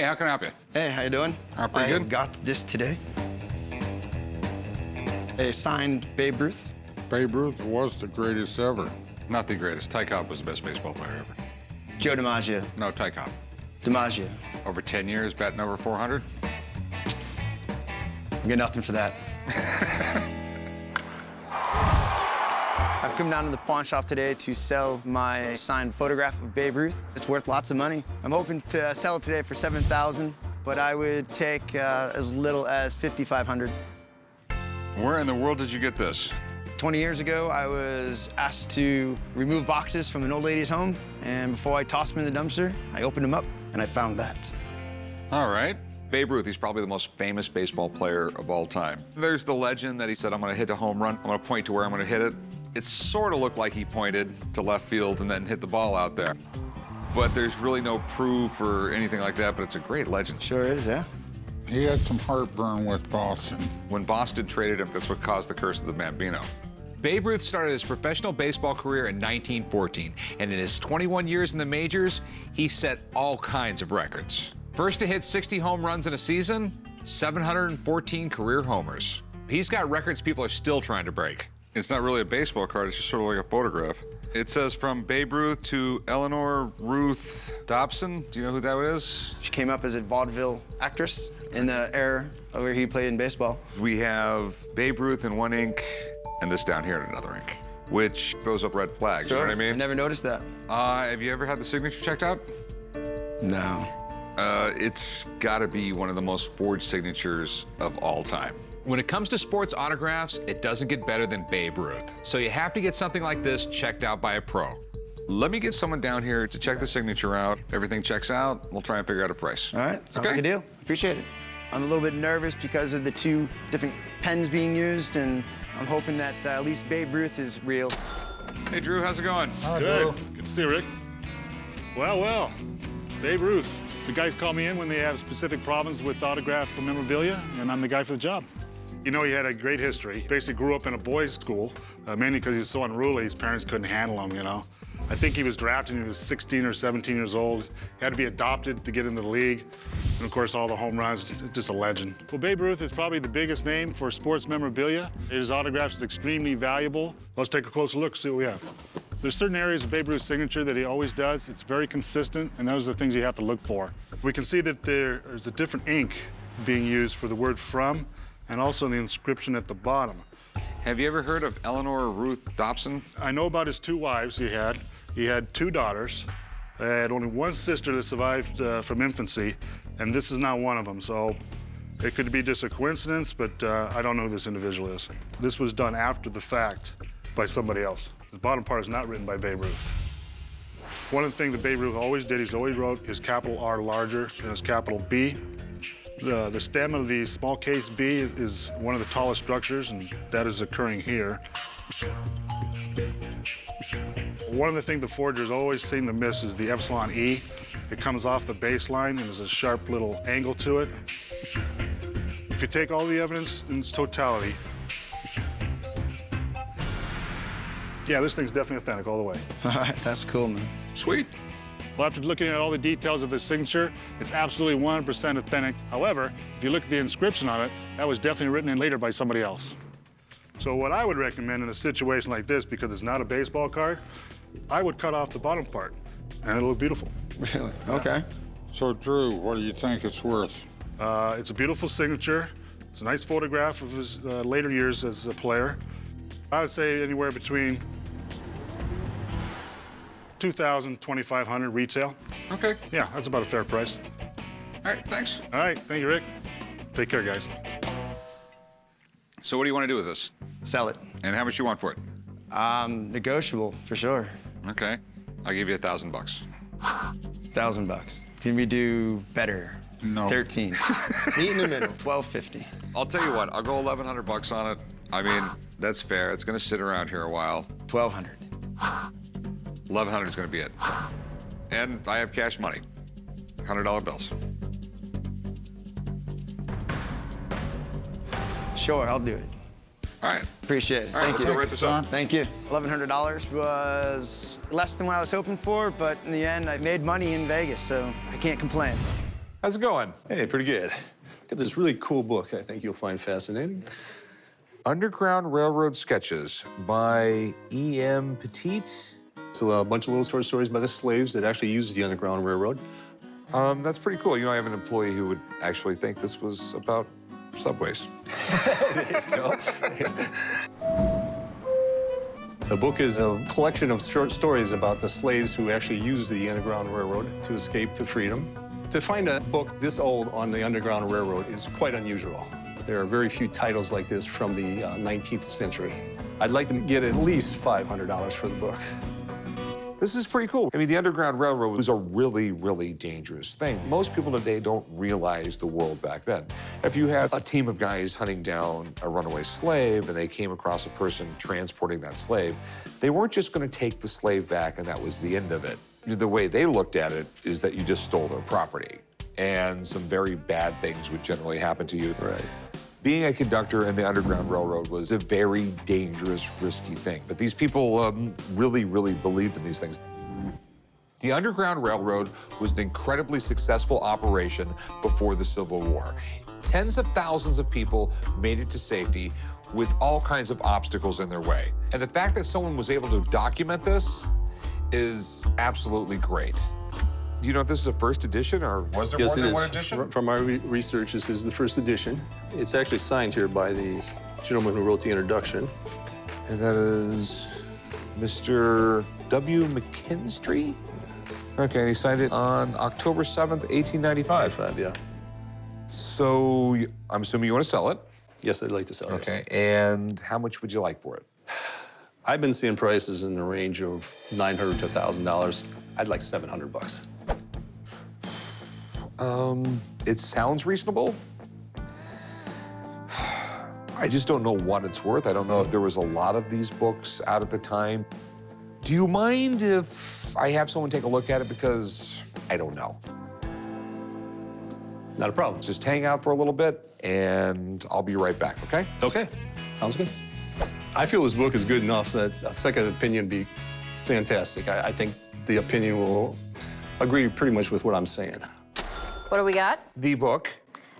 how can I help you? Hey, how you doing? Pretty good. I got this today. A signed Babe Ruth. Babe Ruth was the greatest ever. Not the greatest. Ty Cobb was the best baseball player ever. Joe DiMaggio. No, Ty Cobb. DiMaggio. Over 10 years, batting over 400. I get nothing for that. I've come down to the pawn shop today to sell my signed photograph of Babe Ruth. It's worth lots of money. I'm hoping to sell it today for $7,000, but I would take as little as $5,500. Where in the world did you get this? 20 years ago, I was asked to remove boxes from an old lady's home, and before I tossed them in the dumpster, I opened them up, and I found that. All right. Babe Ruth, he's probably the most famous baseball player of all time. There's the legend that he said, I'm going to hit a home run. I'm going to point to where I'm going to hit it. It sort of looked like he pointed to left field and then hit the ball out there. But there's really no proof or anything like that, but it's a great legend. Sure is, yeah. He had some heartburn with Boston. When Boston traded him, that's what caused the curse of the Bambino. Babe Ruth started his professional baseball career in 1914, and in his 21 years in the majors, he set all kinds of records. First to hit 60 home runs in a season, 714 career homers. He's got records people are still trying to break. It's not really a baseball card, it's just sort of like a photograph. It says from Babe Ruth to Eleanor Ruth Dobson. Do you know who that is? She came up as a vaudeville actress in the era where he played in baseball. We have Babe Ruth in one ink and this down here in another ink, which throws up red flags, you know what I mean? I never noticed that. Have you ever had the signature checked out? No. It's gotta be one of the most forged signatures of all time. When it comes to sports autographs, it doesn't get better than Babe Ruth. So you have to get something like this checked out by a pro. Let me get someone down here to check the signature out. Everything checks out, we'll try and figure out a price. All right, sounds like a deal. Appreciate it. I'm a little bit nervous because of the two different pens being used, and I'm hoping that at least Babe Ruth is real. Hey, Drew, how's it going? Hi, Good. Drew. Good to see you, Rick. Well, Babe Ruth. The guys call me in when they have specific problems with autograph memorabilia, and I'm the guy for the job. You know, he had a great history. He basically grew up in a boys' school, mainly because he was so unruly, his parents couldn't handle him, you know. I think he was drafted when he was 16 or 17 years old. He had to be adopted to get into the league. And of course, all the home runs, just a legend. Well, Babe Ruth is probably the biggest name for sports memorabilia. His autograph is extremely valuable. Let's take a closer look, see what we have. There's certain areas of Babe Ruth's signature that he always does. It's very consistent, and those are the things you have to look for. We can see that there's a different ink being used for the word from, and also the inscription at the bottom. Have you ever heard of Eleanor Ruth Dobson? I know about his two wives he had. He had two daughters. He had only one sister that survived from infancy, and this is not one of them. So it could be just a coincidence, but I don't know who this individual is. This was done after the fact by somebody else. The bottom part is not written by Babe Ruth. One of the things that Babe Ruth always did, he's always wrote his capital R larger than his capital B. The stem of the small case B is one of the tallest structures, and that is occurring here. One of the things the forgers always seem to miss is the epsilon E. It comes off the baseline, and there's a sharp little angle to it. If you take all the evidence in its totality, yeah, this thing's definitely authentic all the way. All right, that's cool, man. Sweet. Well, after looking at all the details of the signature, it's absolutely 100% authentic. However, if you look at the inscription on it, that was definitely written in later by somebody else. So what I would recommend in a situation like this, because it's not a baseball card, I would cut off the bottom part, and it'll look beautiful. Really? Okay. So, Drew, what do you think it's worth? It's a beautiful signature. It's a nice photograph of his later years as a player. I would say anywhere between $2,000, $2,500 retail. Okay. Yeah, that's about a fair price. All right, thanks. All right, thank you, Rick. Take care, guys. So what do you want to do with this? Sell it. And how much you want for it? Negotiable, for sure. Okay. I'll give you $1,000. $1,000. Can we do better? No. 13. Meet in the middle, 1250. I'll tell you what, I'll go $1,100 on it. I mean, that's fair. It's gonna sit around here a while. 1200. 1,100 is gonna be it. And I have cash money. $100 bills. Sure, I'll do it. All right. Appreciate it. All right, Thank let's you. go write this up. Thank you. $1,100 was less than what I was hoping for, but in the end, I made money in Vegas, so I can't complain. How's it going? Hey, pretty good. Got this really cool book I think you'll find fascinating. Underground Railroad Sketches by E.M. Petit. So a bunch of little short stories by the slaves that actually used the Underground Railroad. That's pretty cool. You know, I have an employee who would actually think this was about subways. The book is a collection of short stories about the slaves who actually used the Underground Railroad to escape to freedom. To find a book this old on the Underground Railroad is quite unusual. There are very few titles like this from the 19th century. I'd like to get at least $500 for the book. This is pretty cool. I mean, the Underground Railroad was a really, really dangerous thing. Most people today don't realize the world back then. If you had a team of guys hunting down a runaway slave and they came across a person transporting that slave, they weren't just going to take the slave back and that was the end of it. The way they looked at it is that you just stole their property, and some very bad things would generally happen to you. Right. Being a conductor in the Underground Railroad was a very dangerous, risky thing. But these people really, really believed in these things. The Underground Railroad was an incredibly successful operation before the Civil War. Tens of thousands of people made it to safety with all kinds of obstacles in their way. And the fact that someone was able to document this is absolutely great. Do you know if this is a first edition, or was there Yes, more it than one is. edition? From our research, this is the first edition. It's actually signed here by the gentleman who wrote the introduction. And that is Mr. W. McKinstry? Okay, and he signed it on October 7th, 1895. Yeah. So I'm assuming you want to sell it. Yes, I'd like to sell it. Okay, and how much would you like for it? I've been seeing prices in the range of $900 to $1,000. I'd like $700. It sounds reasonable. I just don't know what it's worth. I don't know if there was a lot of these books out at the time. Do you mind if I have someone take a look at it? Because I don't know. Not a problem. Just hang out for a little bit, and I'll be right back, okay? Okay, sounds good. I feel this book is good enough that a second opinion would be fantastic. I think the opinion will agree pretty much with what I'm saying. What do we got? The book.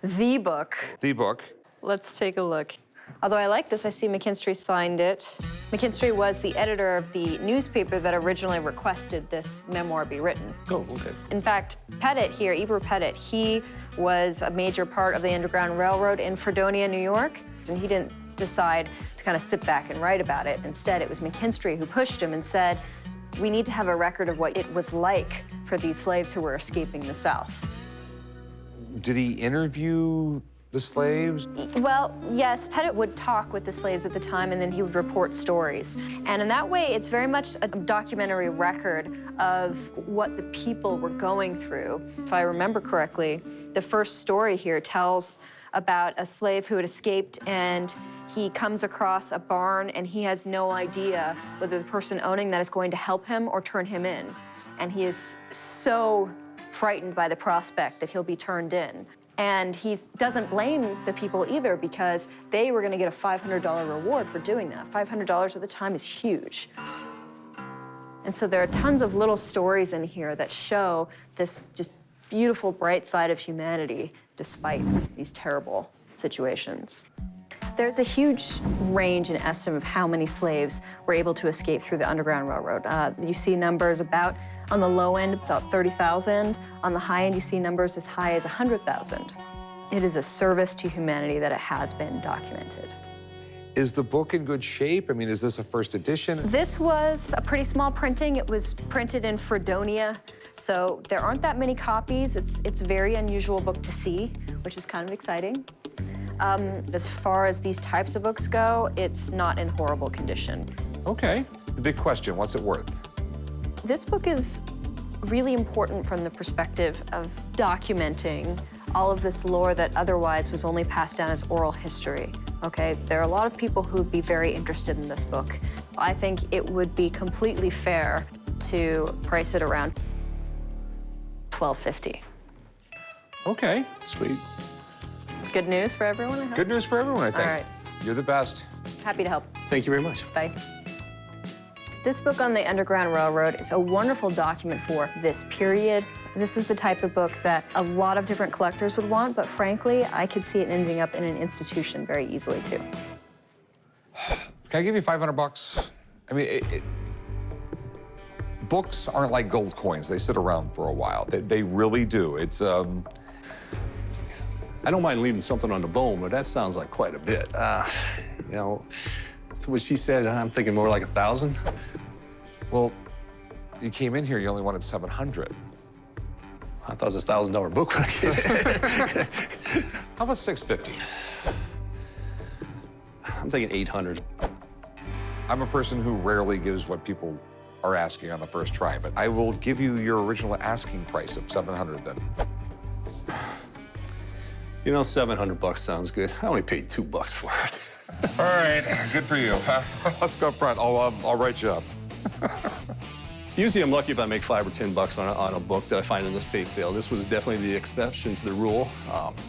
The book. The book. Let's take a look. Although I like this, I see McKinstry signed it. McKinstry was the editor of the newspaper that originally requested this memoir be written. Oh, okay. In fact, Pettit here, Eber Pettit, he was a major part of the Underground Railroad in Fredonia, New York, and he didn't decide to kind of sit back and write about it. Instead, it was McKinstry who pushed him and said, we need to have a record of what it was like for these slaves who were escaping the South. Did he interview the slaves? Well, yes, Pettit would talk with the slaves at the time, and then he would report stories. And in that way, it's very much a documentary record of what the people were going through. If I remember correctly, the first story here tells about a slave who had escaped, and he comes across a barn, and he has no idea whether the person owning that is going to help him or turn him in. And he is so frightened by the prospect that he'll be turned in. And he doesn't blame the people either, because they were going to get a $500 reward for doing that. $500 at the time is huge. And so there are tons of little stories in here that show this just beautiful, bright side of humanity despite these terrible situations. There's a huge range and estimate of how many slaves were able to escape through the Underground Railroad. You see numbers about, on the low end, about 30,000. On the high end, you see numbers as high as 100,000. It is a service to humanity that it has been documented. Is the book in good shape? I mean, is this a first edition? This was a pretty small printing. It was printed in Fredonia, so there aren't that many copies. It's a very unusual book to see, which is kind of exciting. As far as these types of books go, it's not in horrible condition. Okay. The big question, what's it worth? This book is really important from the perspective of documenting all of this lore that otherwise was only passed down as oral history, okay? There are a lot of people who would be very interested in this book. I think it would be completely fair to price it around $12.50. Okay. Sweet. Good news for everyone, I hope? Good news for everyone, I think. All right. You're the best. Happy to help. Thank you very much. Bye. This book on the Underground Railroad is a wonderful document for this period This is the type of book that a lot of different collectors would want, but frankly, I could see it ending up in an institution very easily, too. Can I give you $500? I mean, Books aren't like gold coins. They sit around for a while. They really do. It's, I don't mind leaving something on the bone, but that sounds like quite a bit. You know, what she said, I'm thinking more like 1,000. well, you came in here, you only wanted 700. I thought it was a $1,000 book when I came in. How about 650? I'm thinking 800. I'm a person who rarely gives what people are asking on the first try, but I will give you your original asking price of 700 then. You know, $700 sounds good. I only paid $2 for it. All right, good for you. Let's go up front. I'll write you up. Usually I'm lucky if I make $5 or $10 on a book that I find in the estate sale. This was definitely the exception to the rule.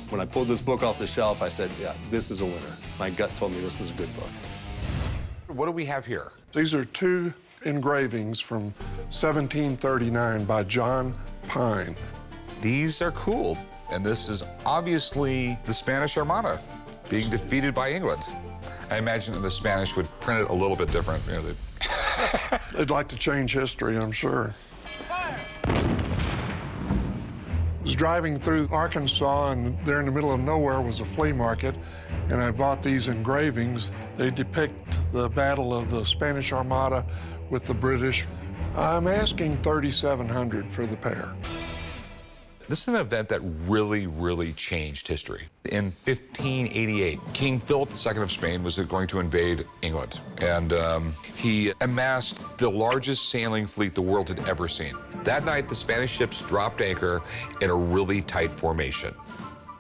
When I pulled this book off the shelf, I said, yeah, this is a winner. My gut told me this was a good book. What do we have here? These are two engravings from 1739 by John Pine. these are cool. And this is obviously the Spanish Armada being defeated by England. I imagine that the Spanish would print it a little bit different. You know, They'd like to change history, I'm sure. I was driving through Arkansas, and there in the middle of nowhere was a flea market, and I bought these engravings. They depict the Battle of the Spanish Armada with the British. I'm asking $3,700 for the pair. This is an event that really, really changed history. In 1588, King Philip II of Spain was going to invade England, and he amassed the largest sailing fleet the world had ever seen. That night, the Spanish ships dropped anchor in a really tight formation.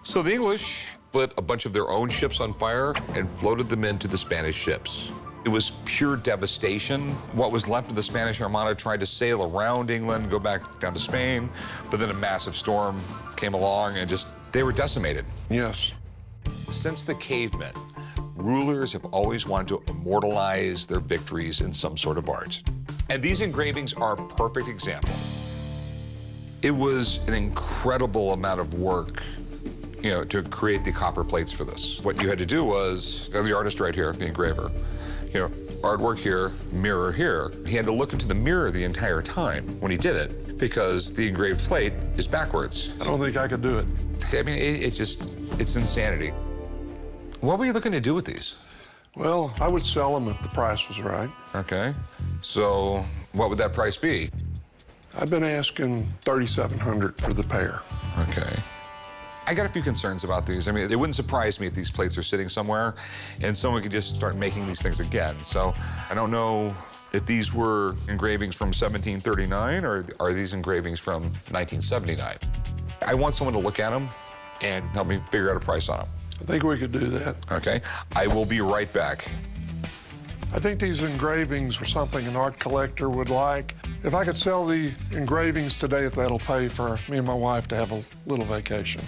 So the English lit a bunch of their own ships on fire and floated them into the Spanish ships. It was pure devastation. What was left of the Spanish Armada tried to sail around England, go back down to Spain, but then a massive storm came along and they were decimated. Yes. Since the cavemen, rulers have always wanted to immortalize their victories in some sort of art. And these engravings are a perfect example. It was an incredible amount of work, you know, to create the copper plates for this. What you had to do was, the artist right here, the engraver, you know, artwork here, mirror here. He had to look into the mirror the entire time when he did it because the engraved plate is backwards. I don't think I could do it. I mean, it's insanity. What were you looking to do with these? Well, I would sell them if the price was right. Okay, so what would that price be? I've been asking $3,700 for the pair. Okay. I got a few concerns about these. I mean, it wouldn't surprise me if these plates are sitting somewhere and someone could just start making these things again. So I don't know if these were engravings from 1739 or are these engravings from 1979. I want someone to look at them and help me figure out a price on them. I think we could do that. Okay, I will be right back. I think these engravings are something an art collector would like. If I could sell the engravings today, that'll pay for me and my wife to have a little vacation.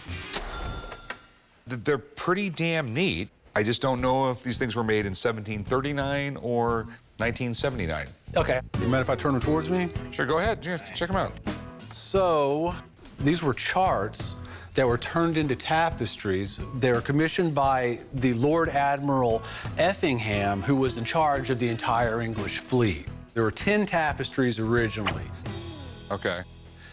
They're pretty damn neat. I just don't know if these things were made in 1739 or 1979. Okay. You mind if I turn them towards me? Sure, go ahead. Yeah, check them out. So, these were charts that were turned into tapestries. They were commissioned by the Lord Admiral Effingham, who was in charge of the entire English fleet. There were 10 tapestries originally. Okay.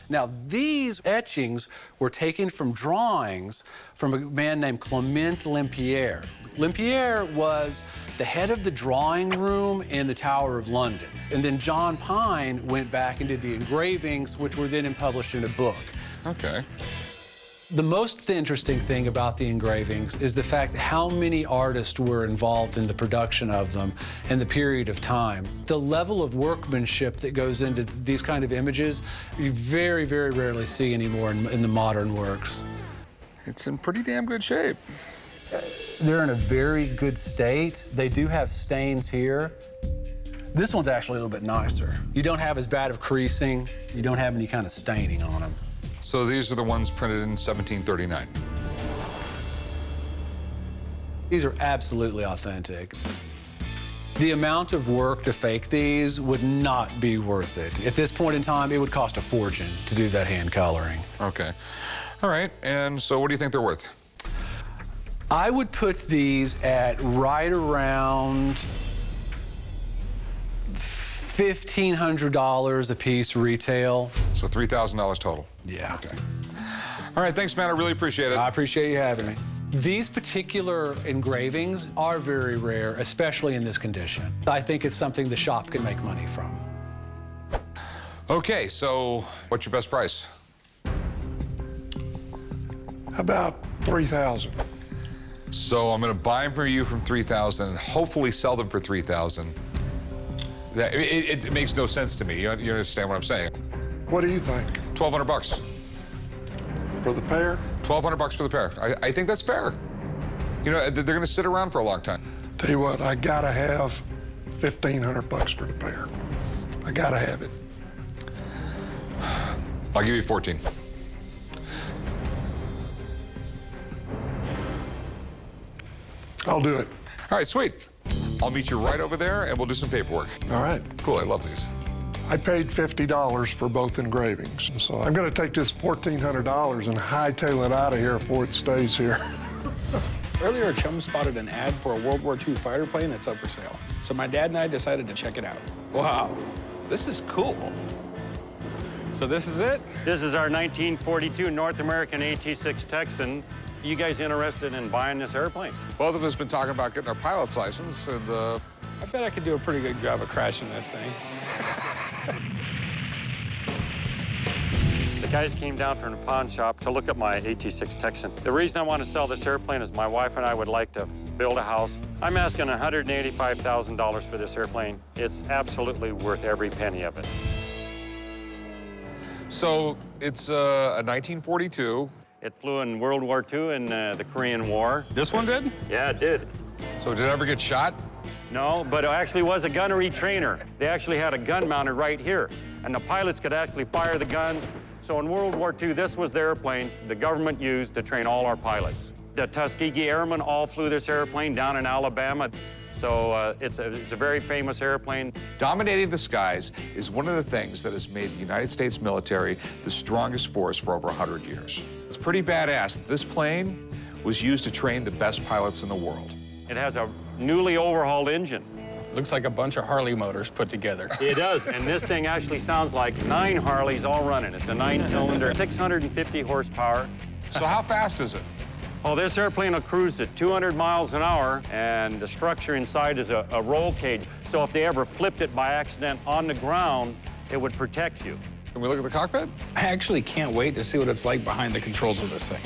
Now, these etchings were taken from drawings from a man named Clement Lempriere. Lempriere was the head of the drawing room in the Tower of London. And then John Pine went back and did the engravings, which were then published in a book. Okay. The most interesting thing about the engravings is the fact how many artists were involved in the production of them and the period of time. The level of workmanship that goes into these kind of images, you very, very rarely see anymore in the modern works. It's in pretty damn good shape. They're in a very good state. They do have stains here. This one's actually a little bit nicer. You don't have as bad of creasing. You don't have any kind of staining on them. So these are the ones printed in 1739. These are absolutely authentic. The amount of work to fake these would not be worth it. At this point in time, it would cost a fortune to do that hand coloring. Okay. All right. And so what do you think they're worth? I would put these at right around $1,500 a piece retail. So $3,000 total. Yeah. Okay. All right. Thanks, man. I really appreciate it. I appreciate you having me. These particular engravings are very rare, especially in this condition. I think it's something the shop can make money from. Okay. So what's your best price? About 3,000. So I'm going to buy them for you from 3,000 and hopefully sell them for 3,000. It makes no sense to me. You understand what I'm saying? What do you think? 1,200 bucks. For the pair? 1,200 bucks for the pair. I think that's fair. You know, they're going to sit around for a long time. Tell you what, I gotta have 1,500 bucks for the pair. I gotta have it. I'll give you 14. I'll do it. All right, sweet. I'll meet you right over there and we'll do some paperwork. All right. Cool, I love these. I paid $50 for both engravings, so I'm gonna take this $1,400 and hightail it out of here before it stays here. Earlier, Chum spotted an ad for a World War II fighter plane that's up for sale. So my dad and I decided to check it out. Wow, this is cool. So this is it? This is our 1942 North American AT-6 Texan. You guys interested in buying this airplane? Both of us been talking about getting our pilot's license, and I bet I could do a pretty good job of crashing this thing. The guys came down from the pawn shop to look at my AT-6 Texan. The reason I want to sell this airplane is my wife and I would like to build a house. I'm asking $185,000 for this airplane. It's absolutely worth every penny of it. So it's a 1942. It flew in World War II and the Korean War. This one did? Yeah, it did. So did it ever get shot? No, but it actually was a gunnery trainer. They actually had a gun mounted right here, and the pilots could actually fire the guns. So in World War II, this was the airplane the government used to train all our pilots. The Tuskegee Airmen all flew this airplane down in Alabama. So it's a very famous airplane. Dominating the skies is one of the things that has made the United States military the strongest force for over 100 years. It's pretty badass that this plane was used to train the best pilots in the world. It has a newly overhauled engine. Looks like a bunch of Harley motors put together. It does, and this thing actually sounds like 9 Harleys all running. It's a 9-cylinder, 650 horsepower. So how fast is it? Oh, this airplane will cruise at 200 miles an hour, and the structure inside is a roll cage. So if they ever flipped it by accident on the ground, it would protect you. Can we look at the cockpit? I actually can't wait to see what it's like behind the controls of this thing.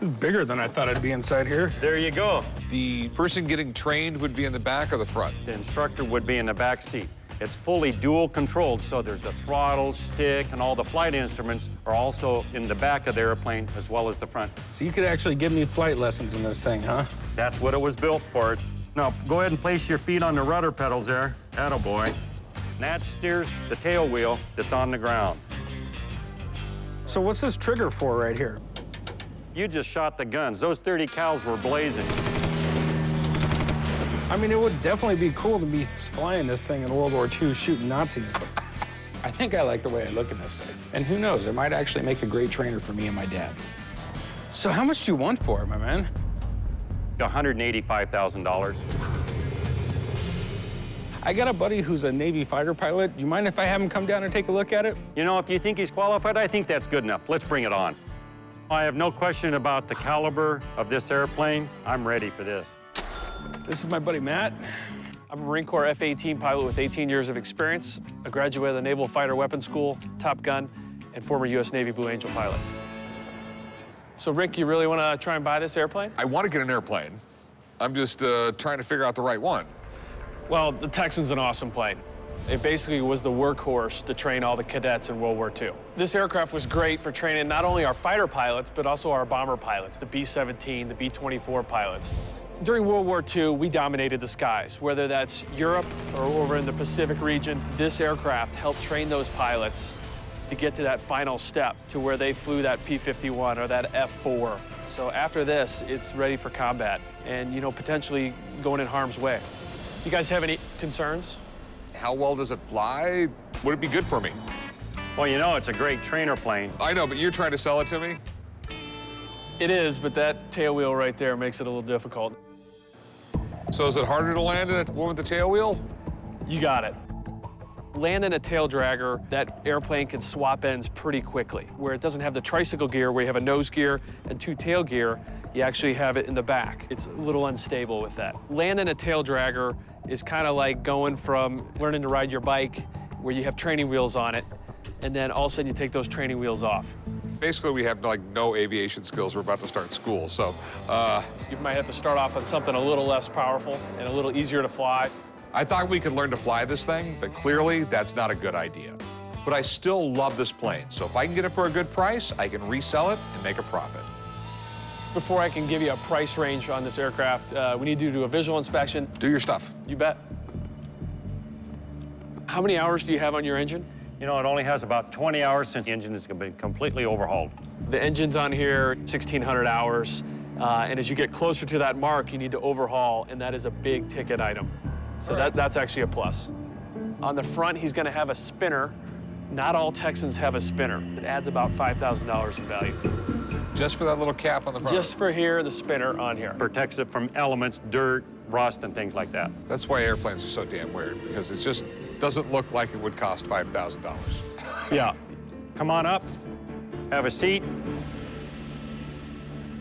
It's bigger than I thought it'd be inside here. There you go. The person getting trained would be in the back or the front? The instructor would be in the back seat. It's fully dual controlled, so there's a throttle, stick, and all the flight instruments are also in the back of the airplane as well as the front. So you could actually give me flight lessons in this thing, huh? That's what it was built for. Now, go ahead and place your feet on the rudder pedals there. Attaboy. And that steers the tail wheel that's on the ground. So what's this trigger for right here? You just shot the guns. Those 30 cals were blazing. I mean, it would definitely be cool to be flying this thing in World War II shooting Nazis. But I think I like the way I look in this thing. And who knows, it might actually make a great trainer for me and my dad. So how much do you want for it, my man? $185,000. I got a buddy who's a Navy fighter pilot. You mind if I have him come down and take a look at it? You know, if you think he's qualified, I think that's good enough. Let's bring it on. I have no question about the caliber of this airplane. I'm ready for this. This is my buddy Matt. I'm a Marine Corps F-18 pilot with 18 years of experience, a graduate of the Naval Fighter Weapons School, Top Gun, and former U.S. Navy Blue Angel pilot. So, Rick, you really want to try and buy this airplane? I want to get an airplane. I'm just trying to figure out the right one. Well, the Texan's an awesome plane. It basically was the workhorse to train all the cadets in World War II. This aircraft was great for training not only our fighter pilots, but also our bomber pilots, the B-17, the B-24 pilots. During World War II, we dominated the skies, whether that's Europe or over in the Pacific region. This aircraft helped train those pilots to get to that final step to where they flew that P-51 or that F-4. So after this, it's ready for combat and, you know, potentially going in harm's way. You guys have any concerns? How well does it fly? Would it be good for me? Well, you know, it's a great trainer plane. I know, but you're trying to sell it to me? It is, but that tail wheel right there makes it a little difficult. So is it harder to land in a one with the tail wheel? You got it. Landing a tail dragger, that airplane can swap ends pretty quickly. Where it doesn't have the tricycle gear, where you have a nose gear and 2 tail gear, you actually have it in the back. It's a little unstable with that. Landing a tail dragger is kind of like going from learning to ride your bike, where you have training wheels on it, and then all of a sudden you take those training wheels off. Basically, we have like no aviation skills. We're about to start school, so. You might have to start off on something a little less powerful and a little easier to fly. I thought we could learn to fly this thing, but clearly that's not a good idea. But I still love this plane, so if I can get it for a good price, I can resell it and make a profit. Before I can give you a price range on this aircraft, we need to do a visual inspection. Do your stuff. You bet. How many hours do you have on your engine? You know, it only has about 20 hours since the engine has been completely overhauled. The engine's on here, 1,600 hours. And as you get closer to that mark, you need to overhaul, and that is a big ticket item. So that's actually a plus. On the front, he's gonna have a spinner. Not all Texans have a spinner. It adds about $5,000 in value. Just for that little cap on the front? Just for here, the spinner on here. Protects it from elements, dirt, rust, and things like that. That's why airplanes are so damn weird, because it just doesn't look like it would cost $5,000. Yeah. Come on up, have a seat.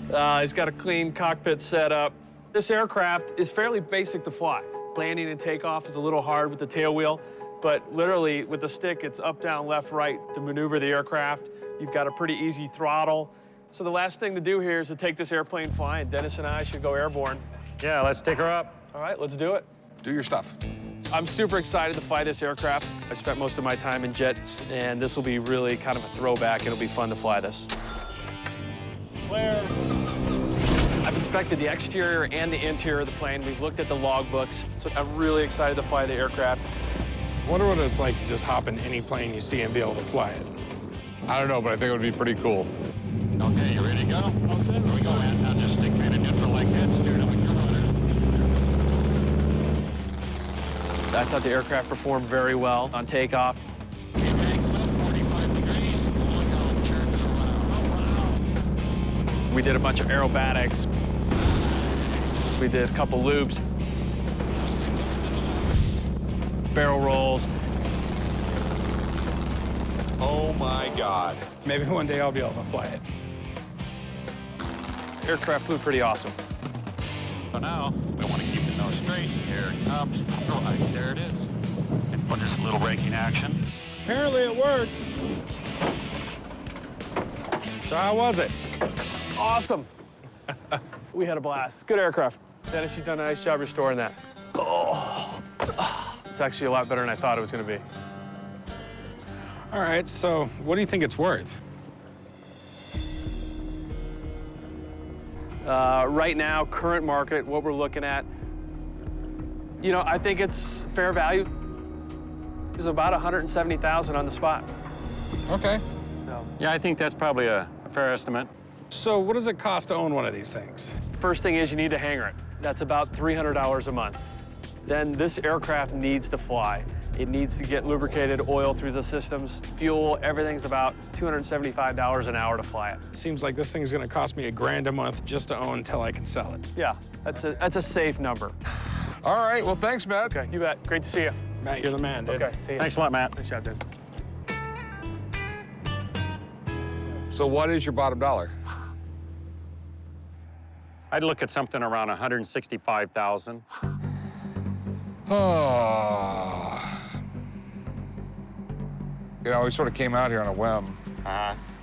He's got a clean cockpit setup. This aircraft is fairly basic to fly. Landing and takeoff is a little hard with the tail wheel, but literally with the stick, it's up, down, left, right to maneuver the aircraft. You've got a pretty easy throttle. So the last thing to do here is to take this airplane flying. Dennis and I should go airborne. Yeah, let's take her up. All right, let's do it. Do your stuff. I'm super excited to fly this aircraft. I spent most of my time in jets, and this will be really kind of a throwback. It'll be fun to fly this. Clear. I've inspected the exterior and the interior of the plane. We've looked at the logbooks, so I'm really excited to fly the aircraft. I wonder what it's like to just hop in any plane you see and be able to fly it. I don't know, but I think it would be pretty cool. Okay, you ready to go? Okay, here we go, man. Now just stick man in neutral like that, steer it up with your rudder. I thought the aircraft performed very well on takeoff. Okay, about 45 degrees. Look out, turn it around. We did a bunch of aerobatics. We did a couple loops. Barrel rolls. Oh my God. Maybe one day I'll be able to fly it. Aircraft flew pretty awesome. So now, we want to keep the nose straight. Here it comes. Right, there it is. And put just a little braking action. Apparently it works. So how was it? Awesome. We had a blast. Good aircraft. Dennis, you've done a nice job restoring that. Oh. It's actually a lot better than I thought it was going to be. All right, so what do you think it's worth? Right now, current market, what we're looking at, you know, I think it's fair value. It's about $170,000 on the spot. Okay. So. Yeah, I think that's probably a fair estimate. So what does it cost to own one of these things? First thing is you need to hangar it. That's about $300 a month. Then this aircraft needs to fly. It needs to get lubricated, oil through the systems, fuel, everything's about $275 an hour to fly it. Seems like this thing's gonna cost me $1,000 a month just to own until I can sell it. Yeah, that's a safe number. All right, well, thanks, Matt. Okay, you bet. Great to see you. Matt, you're the man, dude. Okay, see you. Thanks a lot, Matt. Nice job, Dennis. So what is your bottom dollar? I'd look at something around $165,000. Oh. You know, we sort of came out here on a whim.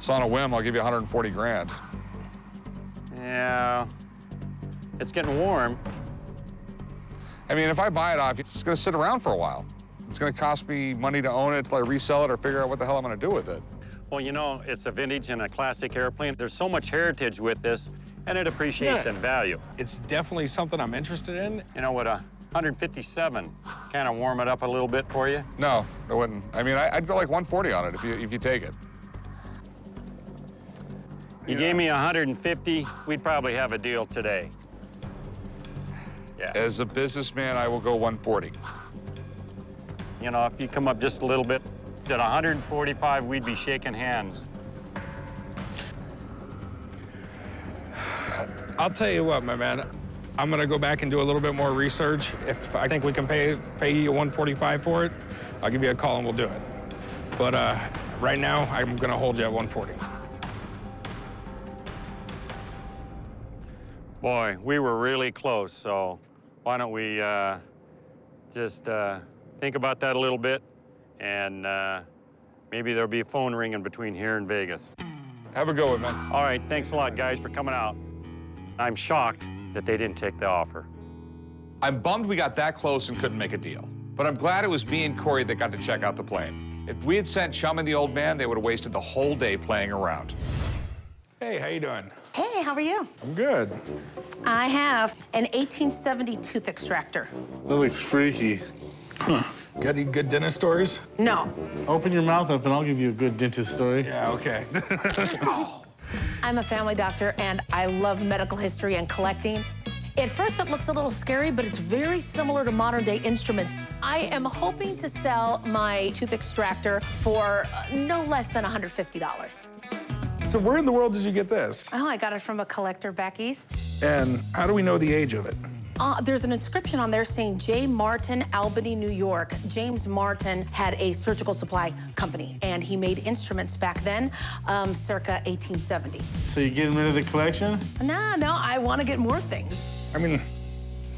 So on a whim, I'll give you 140 grand. Yeah, it's getting warm. I mean, if I buy it off, it's gonna sit around for a while. It's gonna cost me money to own it till I resell it or figure out what the hell I'm gonna do with it. Well, you know, it's a vintage and a classic airplane. There's so much heritage with this, and it appreciates in value. It's definitely something I'm interested in. You know what, 157. Kind of warm it up a little bit for you? No, I wouldn't. I mean, I'd go like 140 on it if you take it. You gave me 150, we'd probably have a deal today. Yeah. As a businessman, I will go 140. You know, if you come up just a little bit, at 145, we'd be shaking hands. I'll tell you what, my man. I'm gonna go back and do a little bit more research. If I think we can pay you 145 for it, I'll give you a call and we'll do it. But right now, I'm gonna hold you at 140. Boy, we were really close, so why don't we just think about that a little bit, and maybe there'll be a phone ringing between here and Vegas. Have a good one, man. All right, thanks a lot, guys, for coming out. I'm shocked that they didn't take the offer. I'm bummed we got that close and couldn't make a deal. But I'm glad it was me and Corey that got to check out the plane. If we had sent Chum and the old man, they would have wasted the whole day playing around. Hey, how you doing? Hey, how are you? I'm good. I have an 1870 tooth extractor. That looks freaky. Huh. Got any good dentist stories? No. Open your mouth up and I'll give you a good dentist story. Yeah, okay. I'm a family doctor and I love medical history and collecting. At first it looks a little scary, but it's very similar to modern day instruments. I am hoping to sell my tooth extractor for no less than $150. So where in the world did you get this? Oh, I got it from a collector back east. And how do we know the age of it? There's an inscription on there saying J. Martin, Albany, New York. James Martin had a surgical supply company, and he made instruments back then, circa 1870. So you're getting rid of the collection? No, I want to get more things. I mean,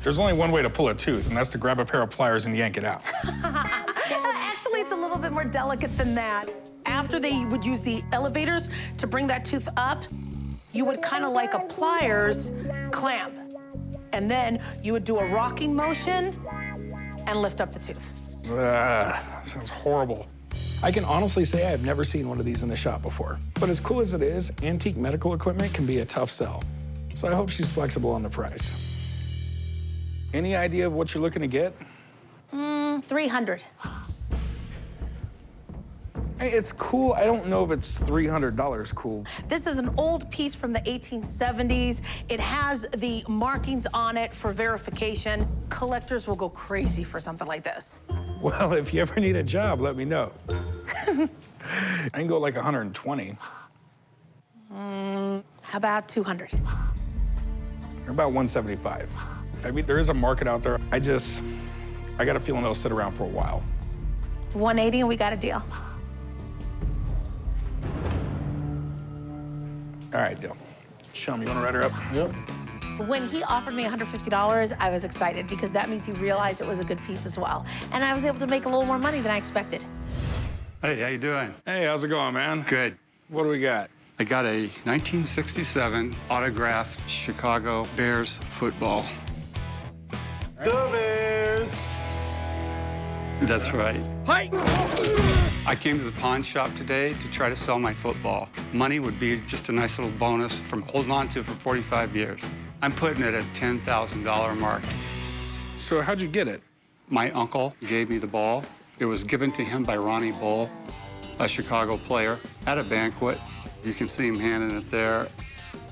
there's only one way to pull a tooth, and that's to grab a pair of pliers and yank it out. Actually, it's a little bit more delicate than that. After they would use the elevators to bring that tooth up, you would kind of like a pliers clamp. And then you would do a rocking motion and lift up the tooth. Sounds horrible. I can honestly say I've never seen one of these in the shop before. But as cool as it is, antique medical equipment can be a tough sell. So I hope she's flexible on the price. Any idea of what you're looking to get? $300. It's cool. I don't know if it's $300 cool. This is an old piece from the 1870s. It has the markings on it for verification. Collectors will go crazy for something like this. Well, if you ever need a job, let me know. I can go like 120. How about 200? Or about 175. I mean, there is a market out there. I got a feeling it'll sit around for a while. 180 and we got a deal. All right, deal. Chum, you want to write her up? Yep. When he offered me $150, I was excited because that means he realized it was a good piece as well. And I was able to make a little more money than I expected. Hey, how you doing? Hey, how's it going, man? Good. What do we got? I got a 1967 autographed Chicago Bears football. The Bears! That's right. Hi! I came to the pawn shop today to try to sell my football. Money would be just a nice little bonus from holding on to for 45 years. I'm putting it at $10,000 mark. So how'd you get it? My uncle gave me the ball. It was given to him by Ronnie Bull, a Chicago player, at a banquet. You can see him handing it there.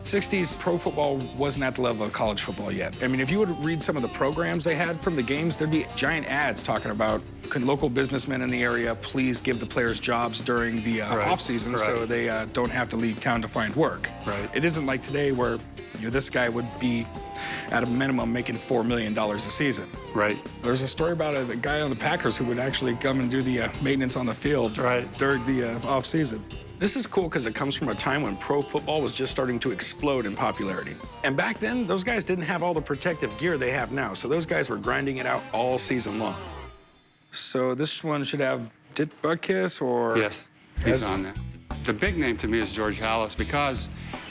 60s pro football wasn't at the level of college football yet. I mean, if you would read some of the programs they had from the games, there'd be giant ads talking about could local businessmen in the area please give the players jobs during the off-season so they don't have to leave town to find work. Right. It isn't like today where this guy would be at a minimum making $4 million a season. Right. There's a story about a guy on the Packers who would actually come and do the maintenance on the field during the off-season. This is cool because it comes from a time when pro football was just starting to explode in popularity. And back then, those guys didn't have all the protective gear they have now, so those guys were grinding it out all season long. So this one should have Dit Butkus or... Yes, he's on there. The big name to me is George Halas because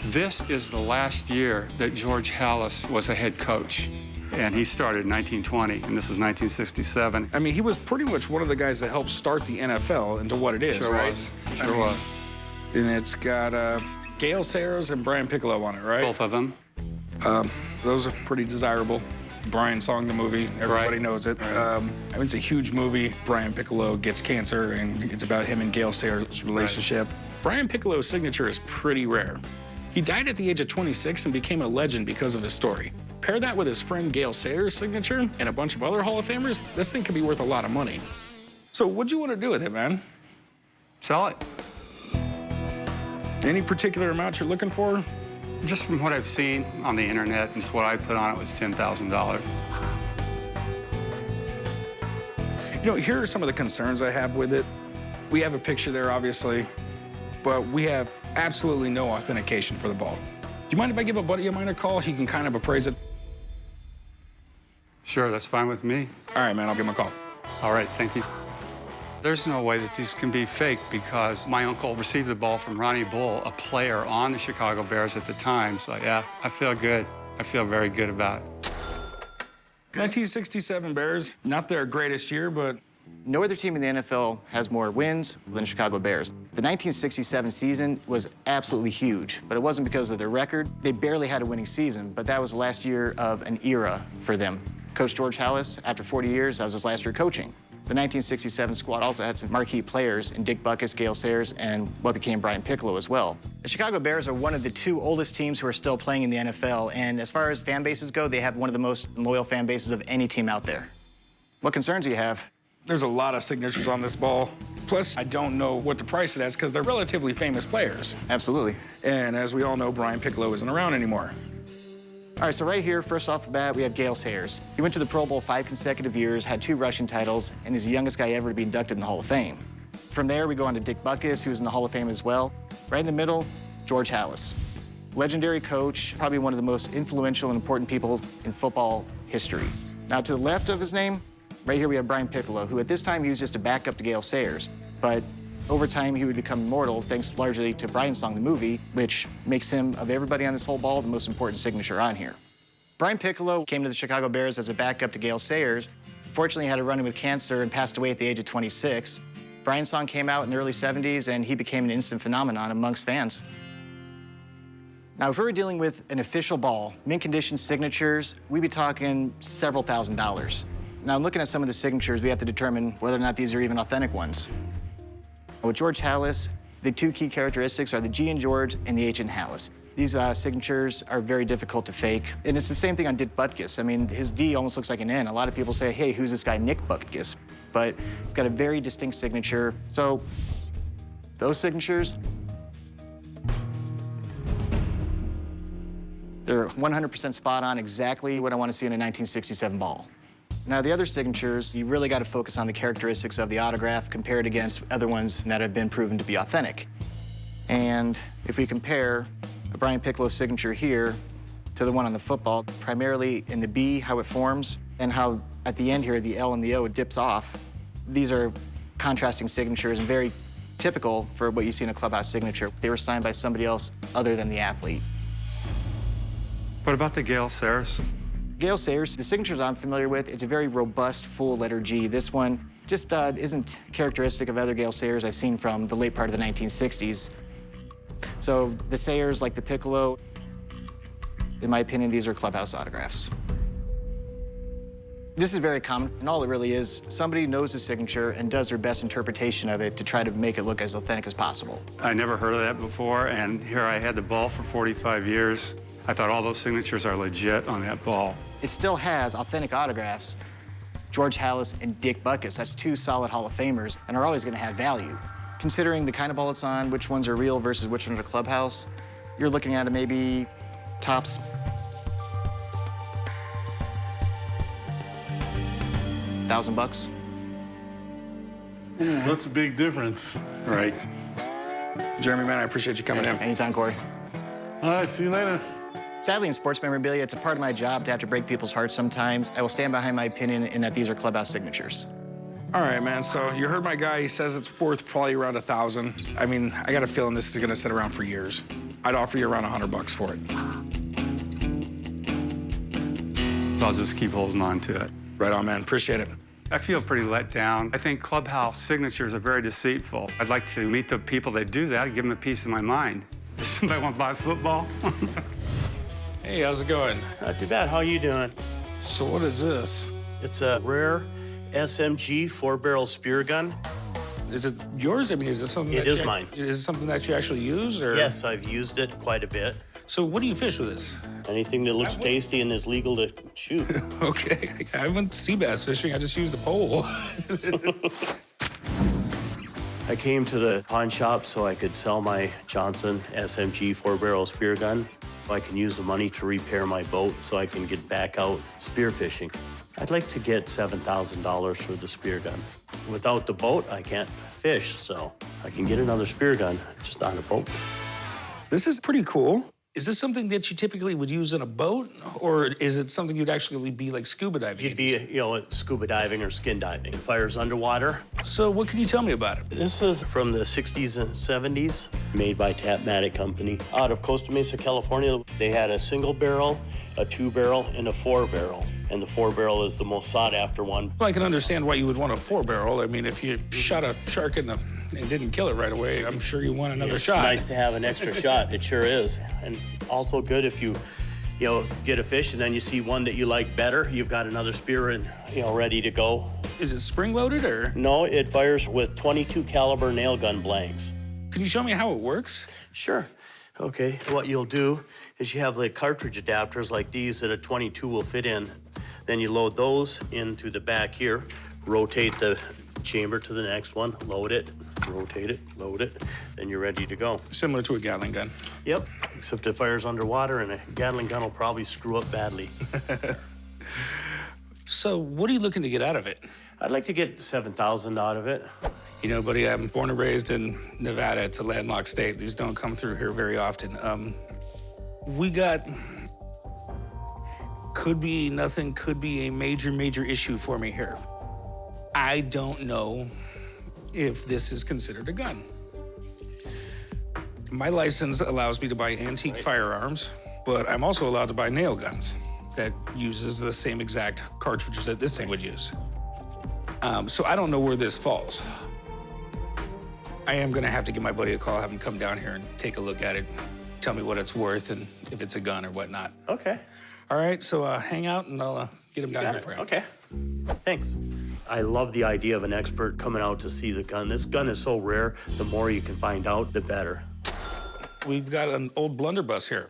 this is the last year that George Halas was a head coach. And he started in 1920, and this is 1967. I mean, he was pretty much one of the guys that helped start the NFL into what it is, Sure right? was. Sure was. And it's got Gale Sayers and Brian Piccolo on it, right? Both of them. Those are pretty desirable. Brian Song, the movie. Everybody knows it. I mean, it's a huge movie. Brian Piccolo gets cancer, and it's about him and Gale Sayers' relationship. Brian Piccolo's signature is pretty rare. He died at the age of 26 and became a legend because of his story. Pair that with his friend Gale Sayers' signature and a bunch of other Hall of Famers, this thing could be worth a lot of money. So what'd you want to do with it, man? Sell it. Any particular amount you're looking for? Just from what I've seen on the internet and what I put on it was $10,000. You know, here are some of the concerns I have with it. We have a picture there, obviously, but we have absolutely no authentication for the ball. Do you mind if I give a buddy of mine a call? He can kind of appraise it. Sure, that's fine with me. All right, man, I'll give him a call. All right, thank you. There's no way that these can be fake because my uncle received the ball from Ronnie Bull, a player on the Chicago Bears at the time. So, yeah, I feel good. I feel very good about it. 1967 Bears, not their greatest year, but... No other team in the NFL has more wins than the Chicago Bears. The 1967 season was absolutely huge, but it wasn't because of their record. They barely had a winning season, but that was the last year of an era for them. Coach George Halas, after 40 years, that was his last year coaching. The 1967 squad also had some marquee players in Dick Butkus, Gale Sayers, and what became Brian Piccolo as well. The Chicago Bears are one of the two oldest teams who are still playing in the NFL, and as far as fan bases go, they have one of the most loyal fan bases of any team out there. What concerns do you have? There's a lot of signatures on this ball. Plus, I don't know what to price it as because they're relatively famous players. Absolutely. And as we all know, Brian Piccolo isn't around anymore. All right, so right here, first off the bat, we have Gale Sayers. He went to the Pro Bowl 5 consecutive years, had 2 rushing titles, and is the youngest guy ever to be inducted in the Hall of Fame. From there, we go on to Dick Butkus, who's in the Hall of Fame as well. Right in the middle, George Halas. Legendary coach, probably one of the most influential and important people in football history. Now, to the left of his name, right here we have Brian Piccolo, who at this time he was just a backup to Gale Sayers. But over time, he would become immortal thanks largely to Brian Song, the movie, which makes him, of everybody on this whole ball, the most important signature on here. Brian Piccolo came to the Chicago Bears as a backup to Gale Sayers. Fortunately, he had a run-in with cancer and passed away at the age of 26. Brian Song came out in the early 70s, and he became an instant phenomenon amongst fans. Now, if we were dealing with an official ball, mint condition signatures, we'd be talking several $1,000s. Now, looking at some of the signatures, we have to determine whether or not these are even authentic ones. With George Halas, the 2 key characteristics are the G in George and the H in Halas. These signatures are very difficult to fake. And it's the same thing on Dick Butkus. I mean, his D almost looks like an N. A lot of people say, hey, who's this guy, Nick Butkus? But it's got a very distinct signature. So those signatures, they're 100% spot on, exactly what I want to see in a 1967 ball. Now, the other signatures, you really got to focus on the characteristics of the autograph compared against other ones that have been proven to be authentic. And if we compare a Brian Piccolo signature here to the one on the football, primarily in the B, how it forms, and how at the end here, the L and the O, it dips off. These are contrasting signatures and very typical for what you see in a clubhouse signature. They were signed by somebody else other than the athlete. What about the Gale Sayers? Gale Sayers, the signatures I'm familiar with, it's a very robust, full letter G. This one just isn't characteristic of other Gale Sayers I've seen from the late part of the 1960s. So the Sayers, like the Piccolo, in my opinion, these are clubhouse autographs. This is very common, and all it really is, somebody knows the signature and does their best interpretation of it to try to make it look as authentic as possible. I never heard of that before, and here I had the ball for 45 years. I thought all those signatures are legit on that ball. It still has authentic autographs. George Halas and Dick Butkus, that's 2 solid Hall of Famers, and are always going to have value. Considering the kind of ball it's on, which ones are real versus which ones are clubhouse, you're looking at maybe tops $1,000. That's a big difference. Right. Jeremy, man, I appreciate you coming in. Anytime, Corey. All right, see you later. Sadly, in sports memorabilia, it's a part of my job to have to break people's hearts sometimes. I will stand behind my opinion in that these are clubhouse signatures. All right, man, so you heard my guy. He says it's worth probably around $1,000. I mean, I got a feeling this is gonna sit around for years. I'd offer you around $100 for it. So I'll just keep holding on to it. Right on, man, appreciate it. I feel pretty let down. I think clubhouse signatures are very deceitful. I'd like to meet the people that do that and give them a piece of my mind. Does somebody want to buy football? Hey, how's it going? Not too bad. How are you doing? So what is this? It's a rare SMG 4-barrel spear gun. Is it yours? I mean, is this something It that is you, mine. Is it something that you actually use, or? Yes, I've used it quite a bit. So what do you fish with this? Anything that looks tasty and is legal to shoot. Okay, I went sea bass fishing. I just used a pole. I came to the pawn shop so I could sell my Johnson SMG 4-barrel spear gun. I can use the money to repair my boat so I can get back out spearfishing. I'd like to get $7,000 for the spear gun. Without the boat, I can't fish, so I can get another spear gun, just not a boat. This is pretty cool. Is this something that you typically would use in a boat, or is it something you'd actually be like scuba diving? You'd be, scuba diving or skin diving. It fires underwater. So what can you tell me about it? This is from the 60s and 70s, made by Tapmatic Company. Out of Costa Mesa, California, they had a single barrel, a 2-barrel, and a 4-barrel. And the 4-barrel is the most sought-after one. Well, I can understand why you would want a 4-barrel. I mean, if you shot a shark and didn't kill it right away, I'm sure you want another shot. It's nice to have an extra shot. It sure is. And also good if you get a fish and then you see one that you like better, you've got another spear and, ready to go. Is it spring-loaded, or? No, it fires with 22 caliber nail gun blanks. Can you show me how it works? Sure. Okay, what you'll do is you have like cartridge adapters like these that a 22 will fit in. Then you load those into the back here, rotate the chamber to the next one, load it, rotate it, load it, then you're ready to go. Similar to a Gatling gun. Yep, except it fires underwater and a Gatling gun will probably screw up badly. So what are you looking to get out of it? I'd like to get $7,000 out of it. You know, buddy, I'm born and raised in Nevada. It's a landlocked state. These don't come through here very often. We got, could be nothing, could be a major issue for me here. I don't know if this is considered a gun. My license allows me to buy antique firearms, but I'm also allowed to buy nail guns that uses the same exact cartridges that this thing would use. So I don't know where this falls. I am gonna have to give my buddy a call, have him come down here and take a look at it, tell me what it's worth and if it's a gun or whatnot. Okay. All right, so hang out and I'll get him down here for you. Okay, thanks. I love the idea of an expert coming out to see the gun. This gun is so rare, the more you can find out, the better. We've got an old blunderbuss here.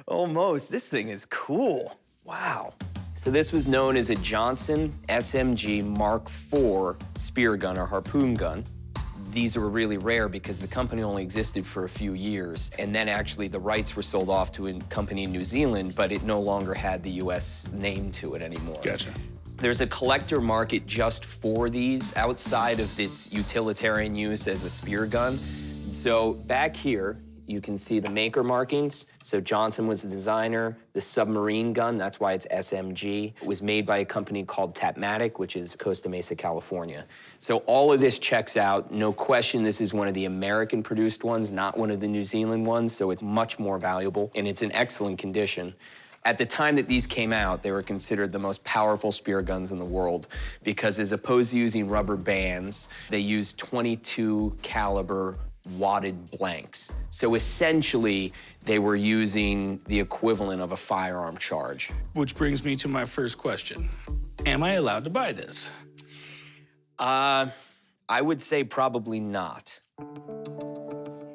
Almost. This thing is cool. Wow. So this was known as a Johnson SMG Mark IV spear gun or harpoon gun. These were really rare because the company only existed for a few years, and then actually the rights were sold off to a company in New Zealand, but it no longer had the U.S. name to it anymore. Gotcha. There's a collector market just for these outside of its utilitarian use as a spear gun. So back here, you can see the maker markings. So Johnson was the designer. The submarine gun, that's why it's SMG, was made by a company called Tapmatic, which is Costa Mesa, California. So all of this checks out. No question, this is one of the American-produced ones, not one of the New Zealand ones, so it's much more valuable, and it's in excellent condition. At the time that these came out, they were considered the most powerful spear guns in the world because as opposed to using rubber bands, they used 22 caliber wadded blanks. So essentially, they were using the equivalent of a firearm charge. Which brings me to my first question. Am I allowed to buy this? I would say probably not.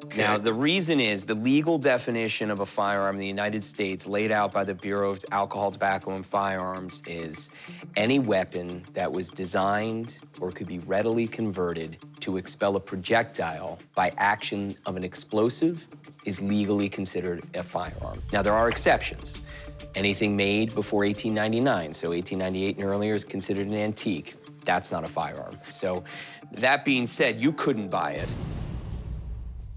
Okay. Now, the reason is the legal definition of a firearm in the United States laid out by the Bureau of Alcohol, Tobacco, and Firearms is any weapon that was designed or could be readily converted to expel a projectile by action of an explosive is legally considered a firearm. Now, there are exceptions. Anything made before 1899, so 1898 and earlier is considered an antique. That's not a firearm. So that being said, you couldn't buy it.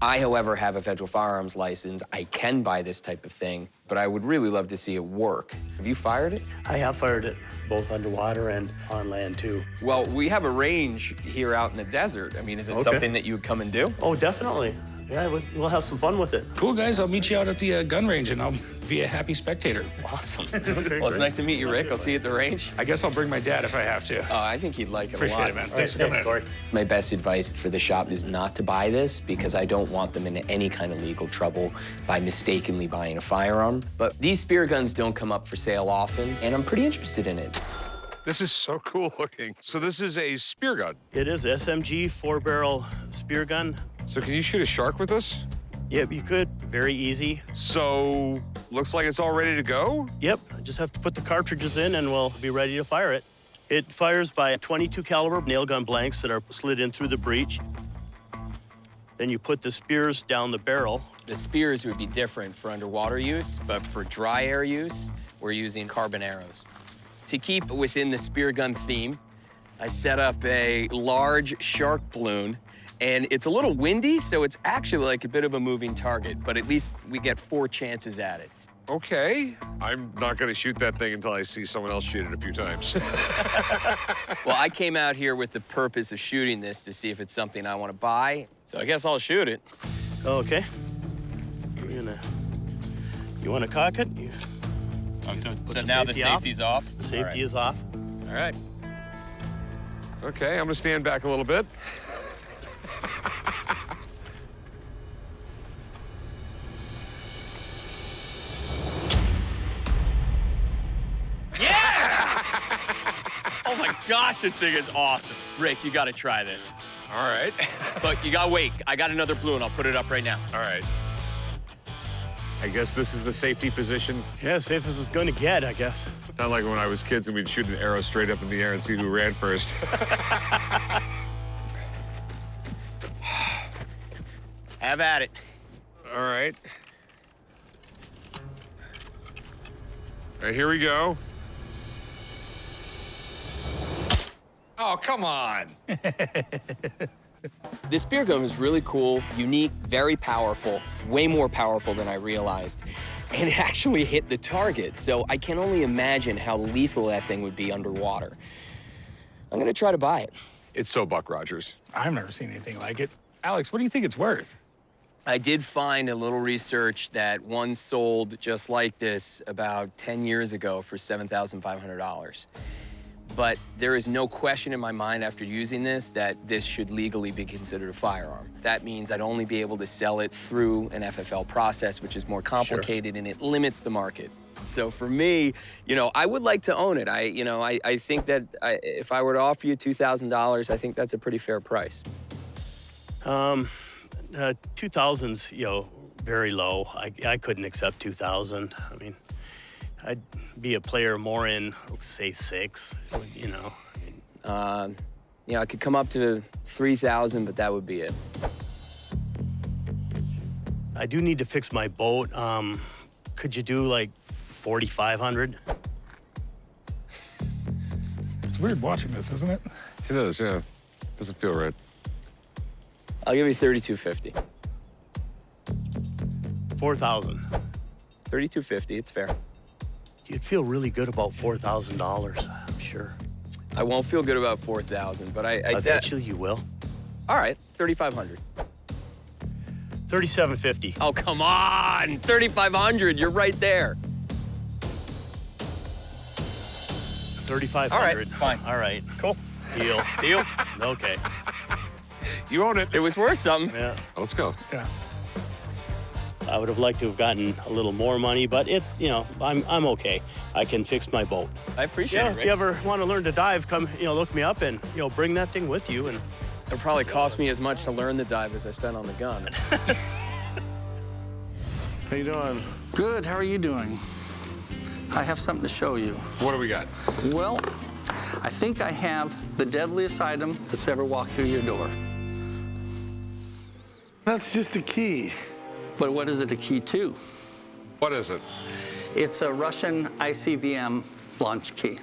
I, however, have a federal firearms license. I can buy this type of thing, but I would really love to see it work. Have you fired it? I have fired it, both underwater and on land, too. Well, we have a range here out in the desert. I mean, is it something that you would come and do? Oh, definitely. Yeah, we'll have some fun with it. Cool, guys. I'll meet you out at the gun range, and I'll be a happy spectator. Awesome. Well, it's nice to meet you, Rick. I'll see you at the range. I guess I'll bring my dad if I have to. Oh, I think he'd like it Appreciate a lot. it, man. Thanks for coming in. My best advice for the shop is not to buy this because I don't want them in any kind of legal trouble by mistakenly buying a firearm. But these spear guns don't come up for sale often, and I'm pretty interested in it. This is so cool looking. So this is a spear gun. It is SMG 4-barrel spear gun. So can you shoot a shark with this? Yep, you could. Very easy. So looks like it's all ready to go? Yep, I just have to put the cartridges in and we'll be ready to fire it. It fires by 22 caliber nail gun blanks that are slid in through the breech. Then you put the spears down the barrel. The spears would be different for underwater use, but for dry air use, we're using carbon arrows. To keep within the spear gun theme, I set up a large shark balloon, and it's a little windy, so it's actually like a bit of a moving target, but at least we get 4 chances at it. Okay. I'm not gonna shoot that thing until I see someone else shoot it a few times. Well, I came out here with the purpose of shooting this to see if it's something I want to buy, so I guess I'll shoot it. Okay. You want to cock it? Oh, so the now the safety off? safety's off? The safety is off. All right. Okay, I'm gonna stand back a little bit. Oh my gosh, this thing is awesome. Rick, you gotta try this. All right. But you gotta wait. I got another balloon. I'll put it up right now. All right. I guess this is the safety position. Yeah, safe as it's going to get, I guess. Not like when I was kids and we'd shoot an arrow straight up in the air and see who ran first. Have at it. All right. All right, here we go. Oh, come on. This spear gun was really cool, unique, very powerful, way more powerful than I realized. And it actually hit the target, so I can only imagine how lethal that thing would be underwater. I'm gonna try to buy it. It's so Buck Rogers. I've never seen anything like it. Alex, what do you think it's worth? I did find a little research that one sold just like this about 10 years ago for $7,500. But there is no question in my mind after using this that this should legally be considered a firearm. That means I'd only be able to sell it through an FFL process, which is more complicated and it limits the market. So for me, you know, I would like to own it. I think that if I were to offer you $2,000, I think that's a pretty fair price. 2,000's, very low. I couldn't accept 2,000. I mean, I'd be a player more in, say, 6, I could come up to 3,000, but that would be it. I do need to fix my boat. Could you do, like, 4,500? It's weird watching this, isn't it? It is, yeah. Doesn't feel right. I'll give you 3,250. 4,000. 3,250, it's fair. You'd feel really good about $4,000, I'm sure. I won't feel good about 4,000, but I Eventually you will. All right, 3,500. 3,750. Oh, come on, 3,500, you're right there. 3,500. All right, fine. All right. Cool. Deal. Deal? Okay. You own it. It was worth something. Yeah. Let's go. Yeah. I would have liked to have gotten a little more money, but I'm okay. I can fix my boat. I appreciate it, If Rick. you ever want to learn to dive, come, look me up and, bring that thing with you. And It'll probably cost me as much to learn the dive as I spent on the gun. How you doing? Good. How are you doing? I have something to show you. What do we got? Well, I think I have the deadliest item that's ever walked through your door. That's just a key. But what is it a key to? What is it? It's a Russian ICBM launch key.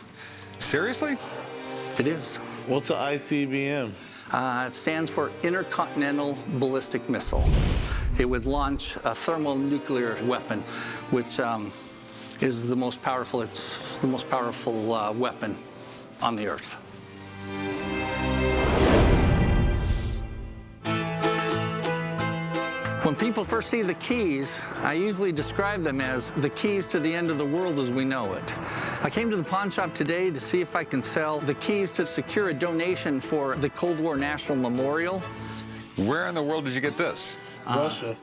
Seriously? It is. What's an ICBM? It stands for Intercontinental Ballistic Missile. It would launch a thermonuclear weapon, which is the most powerful. It's the most powerful weapon on the Earth. people first see the keys, I usually describe them as the keys to the end of the world as we know it. I came to the pawn shop today to see if I can sell the keys to secure a donation for the Cold War National Memorial. Where in the world did you get this? Russia.